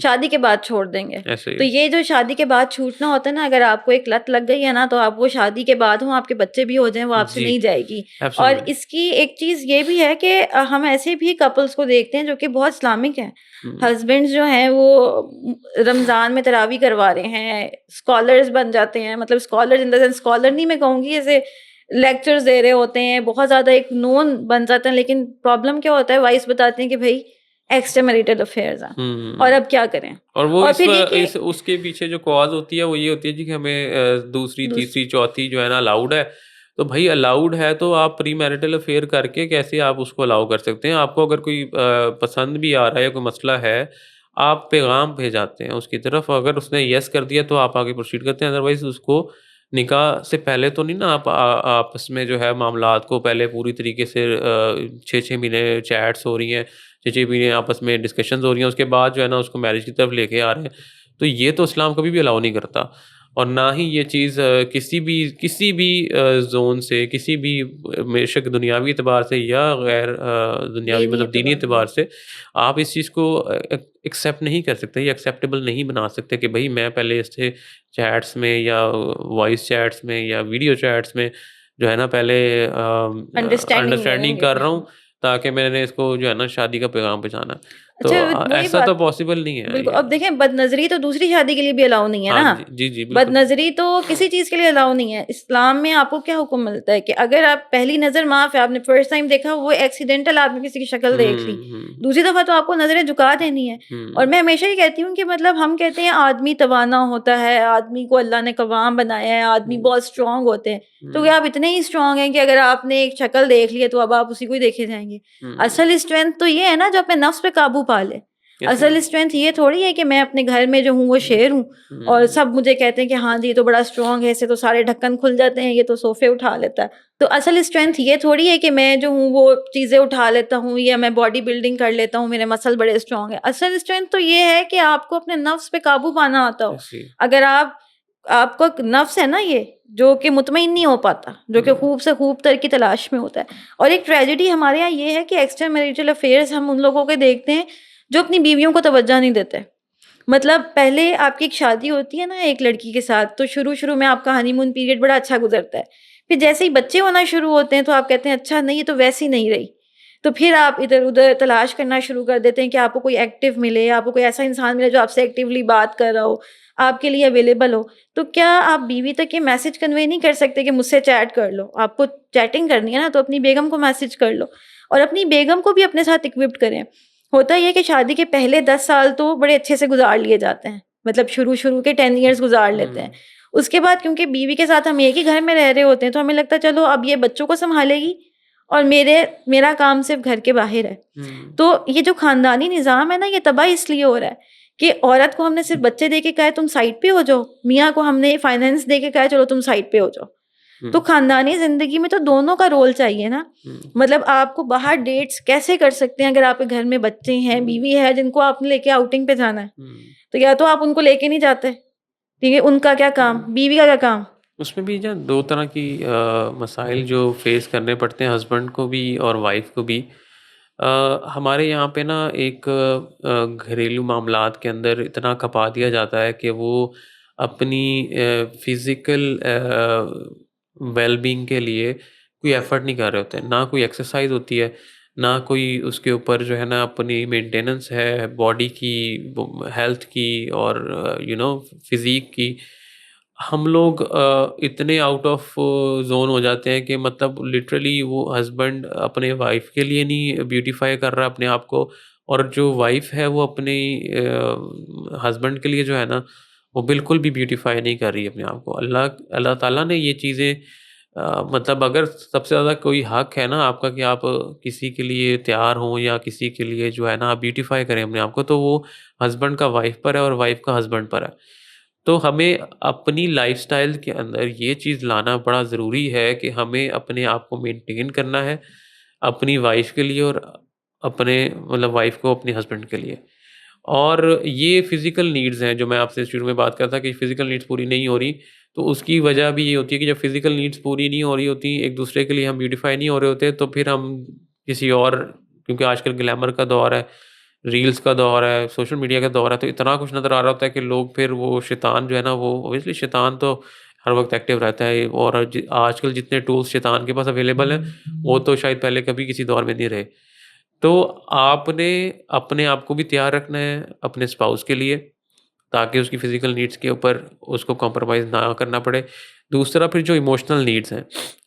شادی کے بعد چھوڑ دیں گے. تو یہ جو شادی کے بعد چھوٹنا ہوتا ہے نا، اگر آپ کو ایک لت لگ گئی ہے نا، تو آپ وہ شادی کے بعد ہوں، آپ کے بچے بھی ہو جائیں، وہ آپ سے نہیں جائے گی. اور اس کی ایک چیز یہ بھی ہے کہ ہم ایسے بھی کپلس کو دیکھتے ہیں جو کہ بہت اسلامک ہیں. ہسبینڈ جو ہیں وہ رمضان میں تراویح کروا رہے ہیں، اسکالرز بن جاتے ہیں، مطلب scholar in the sense, scholar نہیں میں کہوں گی، ایسے لیکچرز دے رہے ہوتے ہیں، بہت زیادہ ایک نون بن جاتے ہیں. لیکن پرابلم کیا ہوتا ہے، وائس بتاتے ہیں کہ بھائی ایکسٹرا میریٹل افیئرز ہیں. اور اب کیا کریں؟ اور وہ پھر اس کے پیچھے جو کاز ہوتی ہے وہ یہ ہوتی ہے جی کہ ہمیں دوسری تیسری چوتھی جو ہے نا الاؤڈ ہے. تو بھائی الاؤڈ ہے تو آپ پری میرٹل افیئر کر کے کیسے آپ اس کو الاؤ کر سکتے ہیں؟ آپ کو اگر کوئی پسند بھی آ رہا ہے یا کوئی مسئلہ ہے آپ پیغام بھیجاتے ہیں اس کی طرف، اگر اس نے یس کر دیا تو آپ آگے پروسیڈ کرتے ہیں. ادروائز اس کو نکاح سے پہلے تو نہیں نا آپ آپس میں جو ہے معاملات کو پہلے پوری طریقے سے 6 مہینے چیٹس ہو رہی ہیں، 6 مہینے آپس میں ڈسکشنز ہو رہی ہیں، اس کے بعد جو ہے نا اس کو میرج کی طرف لے کے آ رہے ہیں. تو یہ تو اسلام کبھی بھی الاؤ نہیں کرتا. اور نہ ہی یہ چیز کسی بھی زون سے، کسی بھی بے شک دنیاوی اعتبار سے یا غیر دنیاوی مطلب دینی اعتبار سے آپ اس چیز کو ایکسیپٹ نہیں کر سکتے یا ایکسیپٹیبل نہیں بنا سکتے کہ بھائی میں پہلے اس سے چیٹس میں یا وائس چیٹس میں یا ویڈیو چیٹس میں جو ہے نا پہلے انڈرسٹینڈنگ کر رہا ہوں تاکہ میں نے اس کو جو ہے نا شادی کا پیغام پہنچانا. تو ایسا تو پاسبل نہیں ہے. بالکل. اب دیکھیں بد نظری تو دوسری شادی کے لیے بھی الاؤ نہیں ہے نا. جی بد نظری تو کسی چیز کے لیے الاؤ نہیں ہے. اسلام میں آپ کو کیا حکم ملتا ہے کہ اگر آپ پہلی نظر معاف ہے، آپ نے فرسٹ ٹائم دیکھا وہ ایکسیڈنٹل آپ نے کسی کی شکل دیکھ لی، دوسری دفعہ تو آپ کو نظریں جھکا دینی ہے. اور میں ہمیشہ یہ کہتی ہوں کہ مطلب ہم کہتے ہیں آدمی توانا ہوتا ہے، آدمی کو اللہ نے قوام بنایا ہے، آدمی بہت اسٹرانگ ہوتے ہیں. تو کیا آپ اتنے ہی اسٹرانگ ہیں کہ اگر آپ نے ایک شکل دیکھ لی ہے تو اب آپ اسی کو ہی دیکھے جائیں گے؟ اصل اسٹرینتھ تو یہ ہے نا جو اپنے نفس پہ قابو پا لے. اصل اسٹرینتھ یہ تھوڑی ہے کہ میں اپنے گھر میں جو ہوں وہ شیر ہوں اور سب مجھے کہتے ہیں کہ ہاں جی یہ تو بڑا اسٹرانگ ہے، اسے تو سارے ڈھکن کھل جاتے ہیں، یہ تو صوفے اٹھا لیتا ہے. تو اصل اسٹرینتھ یہ تھوڑی ہے کہ میں جو ہوں وہ چیزیں اٹھا لیتا ہوں یا میں باڈی بلڈنگ کر لیتا ہوں، میرے مسل بڑے اسٹرانگ ہیں. اصل اسٹرینتھ تو یہ ہے کہ آپ کو اپنے نفس پہ قابو پانا آتا ہو. اگر آپ کا نفس ہے نا یہ جو کہ مطمئن نہیں ہو پاتا، جو کہ خوب سے خوب تر کی تلاش میں ہوتا ہے. اور ایک ٹریجڈی ہمارے یہاں یہ ہے کہ ایکسٹرا میریٹل افیئرز ہم ان لوگوں کے دیکھتے ہیں جو اپنی بیویوں کو توجہ نہیں دیتے. مطلب پہلے آپ کی ایک شادی ہوتی ہے نا ایک لڑکی کے ساتھ، تو شروع میں آپ کا ہنی مون پیریڈ بڑا اچھا گزرتا ہے. پھر جیسے ہی بچے ہونا شروع ہوتے ہیں تو آپ کہتے ہیں اچھا نہیں یہ تو ویسی نہیں رہی. تو پھر آپ ادھر ادھر تلاش کرنا شروع کر دیتے ہیں کہ آپ کو کوئی ایکٹیو ملے، آپ کو کوئی ایسا انسان ملے جو آپ سے ایکٹیولی بات کر رہا ہو، آپ کے لیے اویلیبل ہو. تو کیا آپ بیوی تک یہ میسج کنوے نہیں کر سکتے کہ مجھ سے چیٹ کر لو؟ آپ کو چیٹنگ کرنی ہے نا تو اپنی بیگم کو میسج کر لو، اور اپنی بیگم کو بھی اپنے ساتھ اکوپڈ کریں. ہوتا یہ کہ شادی کے پہلے 10 سال تو بڑے اچھے سے گزار لیے جاتے ہیں، مطلب شروع کے 10 ایئرز گزار لیتے ہیں. اس کے بعد کیونکہ بیوی کے ساتھ ہم ایک ہی گھر میں رہ رہے ہوتے ہیں تو ہمیں لگتا ہے چلو اب یہ بچوں کو سنبھالے گی اور میرا کام صرف گھر کے باہر ہے. تو یہ جو خاندانی نظام ہے نا یہ تباہ اس لیے ہو رہا ہے کہ عورت کو ہم نے صرف بچے دے کے کہا ہے تم سائڈ پہ ہو جاؤ، میاں کو ہم نے فائنینس دے کے کہا ہے چلو تم سائڈ پہ ہو جاؤ. تو خاندانی زندگی میں تو دونوں کا رول چاہیے نا. مطلب آپ کو باہر ڈیٹس کیسے کر سکتے ہیں اگر آپ کے گھر میں بچے ہیں، بیوی ہے جن کو آپ نے لے کے آؤٹنگ پہ جانا ہے؟ تو یا تو آپ ان کو لے کے نہیں جاتے، ٹھیک ہے، ان کا کیا کام، بیوی کا کیا کام. اس میں بھی جو 2 طرح کی مسائل جو فیس کرنے پڑتے ہیں ہسبینڈ کو بھی اور وائف کو بھی. ہمارے یہاں پہ نا ایک گھریلو معاملات کے اندر اتنا کھپا دیا جاتا ہے کہ وہ اپنی فزیکل ویل بینگ کے لیے کوئی ایفرٹ نہیں کر رہے ہوتے. نہ کوئی ایکسرسائز ہوتی ہے، نہ کوئی اس کے اوپر جو ہے نا اپنی مینٹیننس ہے باڈی کی، ہیلتھ کی اور فزیک کی. ہم لوگ اتنے آؤٹ آف زون ہو جاتے ہیں کہ مطلب لٹرلی وہ ہسبینڈ اپنے وائف کے لیے نہیں بیوٹیفائی کر رہا اپنے آپ کو، اور جو وائف ہے وہ اپنے ہسبینڈ کے لیے جو ہے نا وہ بالکل بھی بیوٹیفائی نہیں کر رہی اپنے آپ کو. اللہ تعالیٰ نے یہ چیزیں مطلب اگر سب سے زیادہ کوئی حق ہے نا آپ کا کہ آپ کسی کے لیے تیار ہوں یا کسی کے لیے جو ہے نا آپ بیوٹیفائی کریں اپنے آپ کو، تو وہ ہسبینڈ کا وائف پر ہے اور وائف کا ہسبینڈ پر ہے. تو ہمیں اپنی لائف سٹائل کے اندر یہ چیز لانا بڑا ضروری ہے کہ ہمیں اپنے آپ کو مینٹین کرنا ہے اپنی وائف کے لیے اور اپنے مطلب وائف کو اپنے ہسبینڈ کے لیے. اور یہ فزیکل نیڈز ہیں جو میں آپ سے شروع میں بات کرتا کہ فزیکل نیڈز پوری نہیں ہو رہی، تو اس کی وجہ بھی یہ ہوتی ہے کہ جب فزیکل نیڈز پوری نہیں ہو رہی ہوتی، ایک دوسرے کے لیے ہم بیوٹیفائی نہیں ہو رہے ہوتے، تو پھر ہم کسی اور، کیونکہ آج کل گلیمر کا دور ہے، ریلز کا دور ہے، سوشل میڈیا کا دور ہے، تو اتنا کچھ نظر آ رہا ہوتا ہے کہ لوگ پھر وہ شیطان جو ہے نا وہ اوبیسلی شیطان تو ہر وقت ایکٹیو رہتا ہے، اور آج کل جتنے ٹولز شیطان کے پاس اویلیبل ہیں وہ تو شاید پہلے کبھی کسی دور میں نہیں رہے. تو آپ نے اپنے آپ کو بھی تیار رکھنا ہے اپنے اسپاؤس کے لیے، تاکہ اس کی فزیکل نیڈس کے اوپر اس کو کمپرومائز نہ کرنا پڑے. دوسرا پھر جو ایموشنل نیڈس ہیں،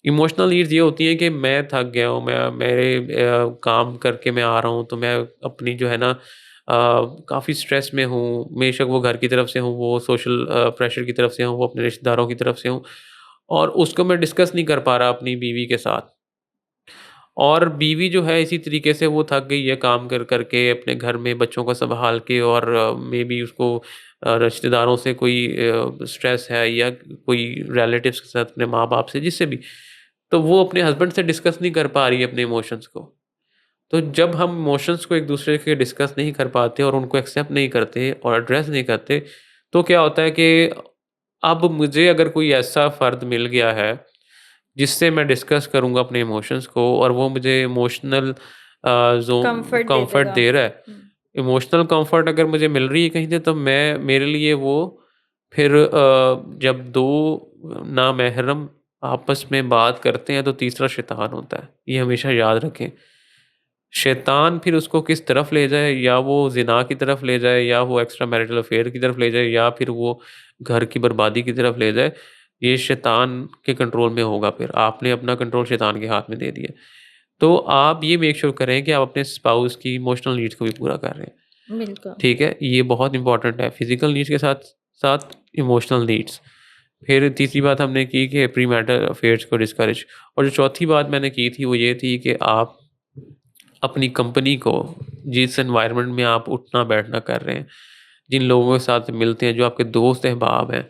ایموشنل نیڈس یہ ہوتی ہیں کہ میں تھک گیا ہوں، میرے کام کر کے میں آ رہا ہوں، تو میں اپنی جو ہے نا کافی اسٹریس میں ہوں. بے شک وہ گھر کی طرف سے ہوں، وہ سوشل پریشر کی طرف سے ہوں، وہ اپنے رشتہ داروں کی طرف سے ہوں، اور اس کو میں ڈسکس نہیں کر پا رہا اپنی بیوی کے ساتھ. اور بیوی جو ہے اسی طریقے سے وہ تھک گئی ہے کام کر کر کے اپنے گھر میں بچوں کو سنبھال کے، اور مے بی اس کو رشتہ داروں سے کوئی اسٹریس ہے، یا کوئی ریلیٹیوس کے ساتھ اپنے ماں باپ سے، جس سے بھی، تو وہ اپنے ہسبینڈ سے ڈسکس نہیں کر پا رہی ہے اپنے ایموشنس کو. تو جب ہم ایموشنس کو ایک دوسرے کے ڈسکس نہیں کر پاتے اور ان کو ایکسیپٹ نہیں کرتے اور ایڈریس نہیں کرتے، تو کیا ہوتا ہے کہ اب مجھے اگر کوئی ایسا فرد مل گیا ہے جس سے میں ڈسکس کروں گا اپنے ایموشنس کو، اور وہ مجھے ایموشنل کمفرٹ دے رہا ہے، ایموشنل کمفرٹ اگر مجھے مل رہی ہے کہیں سے، تو میرے لیے وہ پھر جب دو نامحرم آپس میں بات کرتے ہیں تو تیسرا شیطان ہوتا ہے. یہ ہمیشہ یاد رکھیں. شیطان پھر اس کو کس طرف لے جائے، یا وہ زنا کی طرف لے جائے، یا وہ ایکسٹرا میرٹل افیئر کی طرف لے جائے، یا پھر وہ گھر کی بربادی کی طرف لے جائے، یہ شیطان کے کنٹرول میں ہوگا. پھر آپ نے اپنا کنٹرول شیطان کے ہاتھ میں دے دیا. تو آپ یہ میک شور کریں کہ آپ اپنے اسپاؤس کی ایموشنل نیڈس کو بھی پورا کر رہے ہیں. بالکل ٹھیک ہے، یہ بہت امپورٹنٹ ہے، فزیکل نیڈس کے ساتھ ساتھ ایموشنل نیڈس. پھر تیسری بات ہم نے کی کہ پری میرٹل افیئرس کو ڈسکریج. اور جو چوتھی بات میں نے کی تھی وہ یہ تھی کہ آپ اپنی کمپنی کو، جس انوائرمنٹ میں آپ اٹھنا بیٹھنا کر رہے ہیں، جن لوگوں کے ساتھ ملتے ہیں، جو آپ کے دوست احباب ہیں،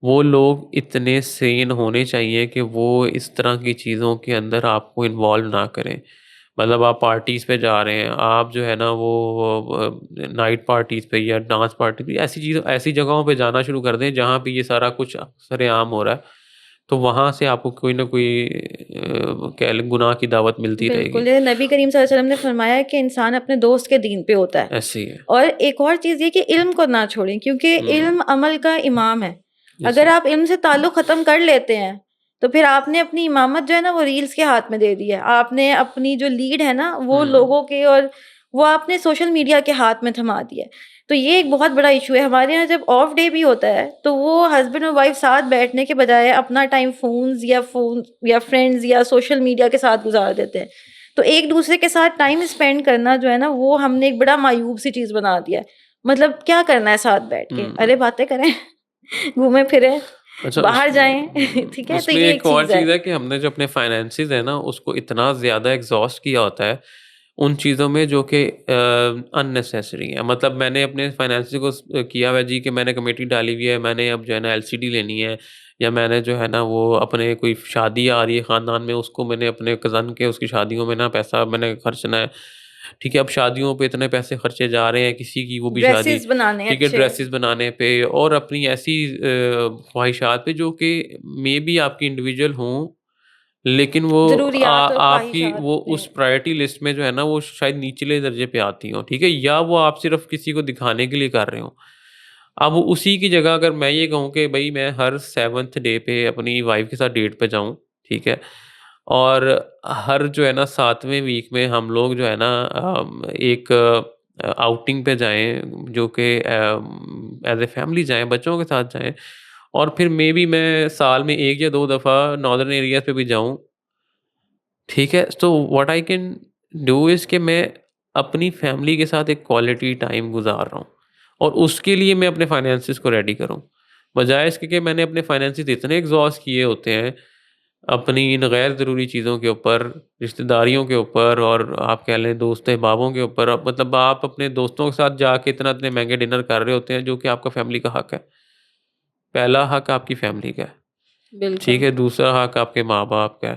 وہ لوگ اتنے سین ہونے چاہیے کہ وہ اس طرح کی چیزوں کے اندر آپ کو انوالو نہ کریں. مطلب آپ پارٹیز پہ جا رہے ہیں، آپ جو ہے نا وہ نائٹ پارٹیز پہ یا ڈانس پارٹی پہ، ایسی جگہوں پہ جانا شروع کر دیں جہاں پہ یہ سارا کچھ سر عام ہو رہا ہے. تو وہاں سے آپ کو کوئی نہ کوئی گناہ کی دعوت ملتی رہے گی. بالکل، نبی کریم صلی اللہ علیہ وسلم نے فرمایا کہ انسان اپنے دوست کے دین پہ ہوتا ہے. ایسے ہی ہے. اور ایک اور چیز یہ کہ علم کو نہ چھوڑیں، کیونکہ علم عمل کا امام ہے. اگر آپ علم سے تعلق ختم کر لیتے ہیں تو پھر آپ نے اپنی امامت جو ہے نا وہ ریلز کے ہاتھ میں دے دی ہے. آپ نے اپنی جو لیڈ ہے نا وہ لوگوں کے، اور وہ آپ نے سوشل میڈیا کے ہاتھ میں تھما دیا ہے. تو یہ ایک بہت بڑا ایشو ہے. ہمارے یہاں جب آف ڈے بھی ہوتا ہے تو وہ ہسبینڈ اور وائف ساتھ بیٹھنے کے بجائے اپنا ٹائم فون یا فرینڈز یا سوشل میڈیا کے ساتھ گزار دیتے ہیں. تو ایک دوسرے کے ساتھ ٹائم اسپینڈ کرنا جو ہے نا وہ ہم نے ایک بڑا معیوب سی چیز بنا دیا ہے. مطلب کیا کرنا ہے ساتھ بیٹھ کے؟ ارے باتیں کریں، گھومیں پھریں، باہر جائیں. ٹھیک ہے، اس تو میں یہ ایک اور چیز ہے کہ ہم نے جو اپنے فائنینسز ہے نا اس کو اتنا زیادہ ایگزاسٹ کیا ہوتا ہے ان چیزوں میں جو کہ اننیسیسری ہیں. مطلب میں نے اپنے فائنینسز کو کیا ہوا جی کہ میں نے کمیٹی ڈالی ہوئی ہے، میں نے اب جو ہے نا LCD لینی ہے، یا میں نے جو ہے نا وہ اپنے کوئی شادی آ رہی ہے خاندان میں، اس کو میں نے اپنے کزن کے اس کی شادیوں میں نا پیسہ میں نے خرچنا ہے. ٹھیک ہے، اب شادیوں پہ اتنے پیسے خرچے جا رہے ہیں، کسی کی وہ بھی شادی، ڈریسز بنانے، ٹھیک ہے، ڈریسز بنانے پہ، اور اپنی ایسی خواہشات پہ جو کہ مے بی آپ کی انڈیویجول ہوں، لیکن وہ ضروریات اور آپ کی خواہشات وہ اس پرائرٹی لسٹ میں جو ہے نا وہ شاید نیچلے درجے پہ آتی ہوں. ٹھیک ہے، یا وہ آپ صرف کسی کو دکھانے کے لیے کر رہے ہوں. اب اسی کی جگہ اگر میں یہ کہوں کہ بھائی میں ہر 7th ڈے پہ اپنی وائف کے ساتھ ڈیٹ پہ جاؤں، ٹھیک ہے، اور ہر جو ہے نا 7ویں ویک میں ہم لوگ جو ہے نا ایک آؤٹنگ پہ جائیں، جو کہ ایز اے فیملی جائیں، بچوں کے ساتھ جائیں، اور پھر مے بی میں سال میں 1 یا 2 دفعہ ناردرن ایریاز پہ بھی جاؤں. ٹھیک ہے، تو what I can do is کہ میں اپنی فیملی کے ساتھ ایک کوالٹی ٹائم گزار رہا ہوں، اور اس کے لیے میں اپنے فائنینسز کو ریڈی کروں، بجائے اس کے کہ میں نے اپنے فائنینسز اتنے ایگزاسٹ کیے ہوتے ہیں اپنی ان غیر ضروری چیزوں کے اوپر، رشتہ داریوں کے اوپر، اور آپ کہہ لیں دوست احبابوں کے اوپر. مطلب آپ اپنے دوستوں کے ساتھ جا کے اتنے مہنگے ڈنر کر رہے ہوتے ہیں جو کہ آپ کا فیملی کا حق ہے. پہلا حق آپ کی فیملی کا ہے، ٹھیک ہے، دوسرا حق آپ کے ماں باپ کا ہے،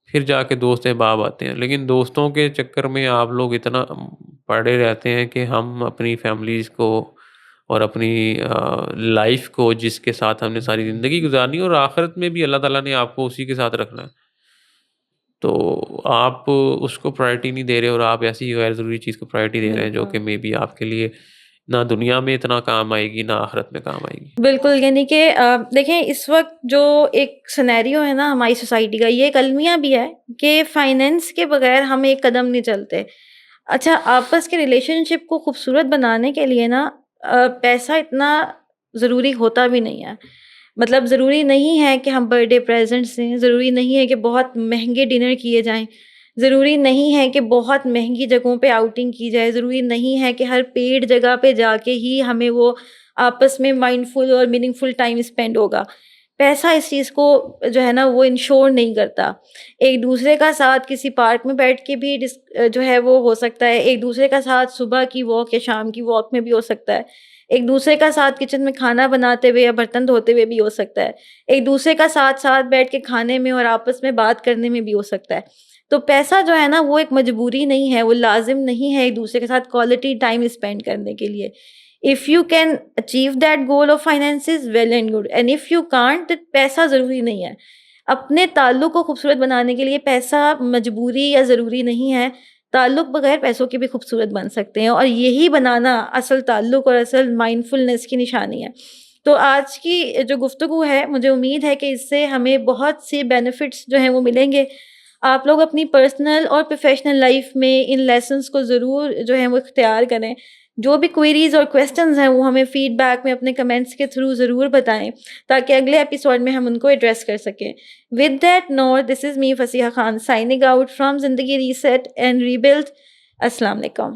پھر جا کے دوست احباب آتے ہیں. لیکن دوستوں کے چکر میں آپ لوگ اتنا پڑے رہتے ہیں کہ ہم اپنی فیملیز کو اور اپنی لائف کو، جس کے ساتھ ہم نے ساری زندگی گزارنی، اور آخرت میں بھی اللہ تعالیٰ نے آپ کو اسی کے ساتھ رکھنا ہے، تو آپ اس کو پرائرٹی نہیں دے رہے، اور آپ ایسی غیر ضروری چیز کو پرائرٹی دے رہے ہیں جو کہ مے بی آپ کے لیے نہ دنیا میں اتنا کام آئے گی، نہ آخرت میں کام آئے گی. بالکل، یعنی کہ دیکھیں اس وقت جو ایک سینیریو ہے نا ہماری سوسائٹی کا، یہ ایک المیہ بھی ہے کہ فائنینس کے بغیر ہم ایک قدم نہیں چلتے. اچھا، آپس کے ریلیشن شپ کو خوبصورت بنانے کے لیے نا پیسہ اتنا ضروری ہوتا بھی نہیں ہے. مطلب ضروری نہیں ہے کہ ہم برتھ ڈے پریزنٹس دیں، ضروری نہیں ہے کہ بہت مہنگے ڈنر کیے جائیں، ضروری نہیں ہے کہ بہت مہنگی جگہوں پہ آؤٹنگ کی جائے، ضروری نہیں ہے کہ ہر پیڈ جگہ پہ جا کے ہی ہمیں وہ آپس میں مائنڈ فل اور میننگ فل ٹائم اسپینڈ ہوگا. پیسہ اس چیز کو جو ہے نا وہ انشور نہیں کرتا. ایک دوسرے کا ساتھ کسی پارک میں بیٹھ کے بھی جو ہے وہ ہو سکتا ہے، ایک دوسرے کا ساتھ صبح کی واک یا شام کی واک میں بھی ہو سکتا ہے، ایک دوسرے کا ساتھ کچن میں کھانا بناتے ہوئے یا برتن دھوتے ہوئے بھی ہو سکتا ہے، ایک دوسرے کا ساتھ بیٹھ کے کھانے میں اور آپس میں بات کرنے میں بھی ہو سکتا ہے. تو پیسہ جو ہے نا وہ ایک مجبوری نہیں ہے، وہ لازم نہیں ہے ایک دوسرے کے ساتھ کوالٹی ٹائم اسپینڈ کرنے کے لیے. If you can achieve that goal of finances, well and good. And if you can't, then پیسہ ضروری نہیں ہے. اپنے تعلق کو خوبصورت بنانے کے لیے پیسہ مجبوری یا ضروری نہیں ہے. تعلق بغیر پیسوں کے بھی خوبصورت بن سکتے ہیں، اور یہی بنانا اصل تعلق اور اصل مائنڈ فلنس کی نشانی ہے. تو آج کی جو گفتگو ہے، مجھے امید ہے کہ اس سے ہمیں بہت سی بینیفٹس جو ہیں وہ ملیں گے. آپ لوگ اپنی پرسنل اور پروفیشنل لائف میں ان لیسنس کو ضرور جو ہے وہ اختیار کریں. جو بھی کوئریز اور کویسچنز ہیں وہ ہمیں فیڈ بیک میں اپنے کمنٹس کے تھرو ضرور بتائیں تاکہ اگلے ایپیسوڈ میں ہم ان کو ایڈریس کر سکیں. With that note, this is me Fasiha Khan signing out from Zindagi reset and rebuild. السلام علیکم.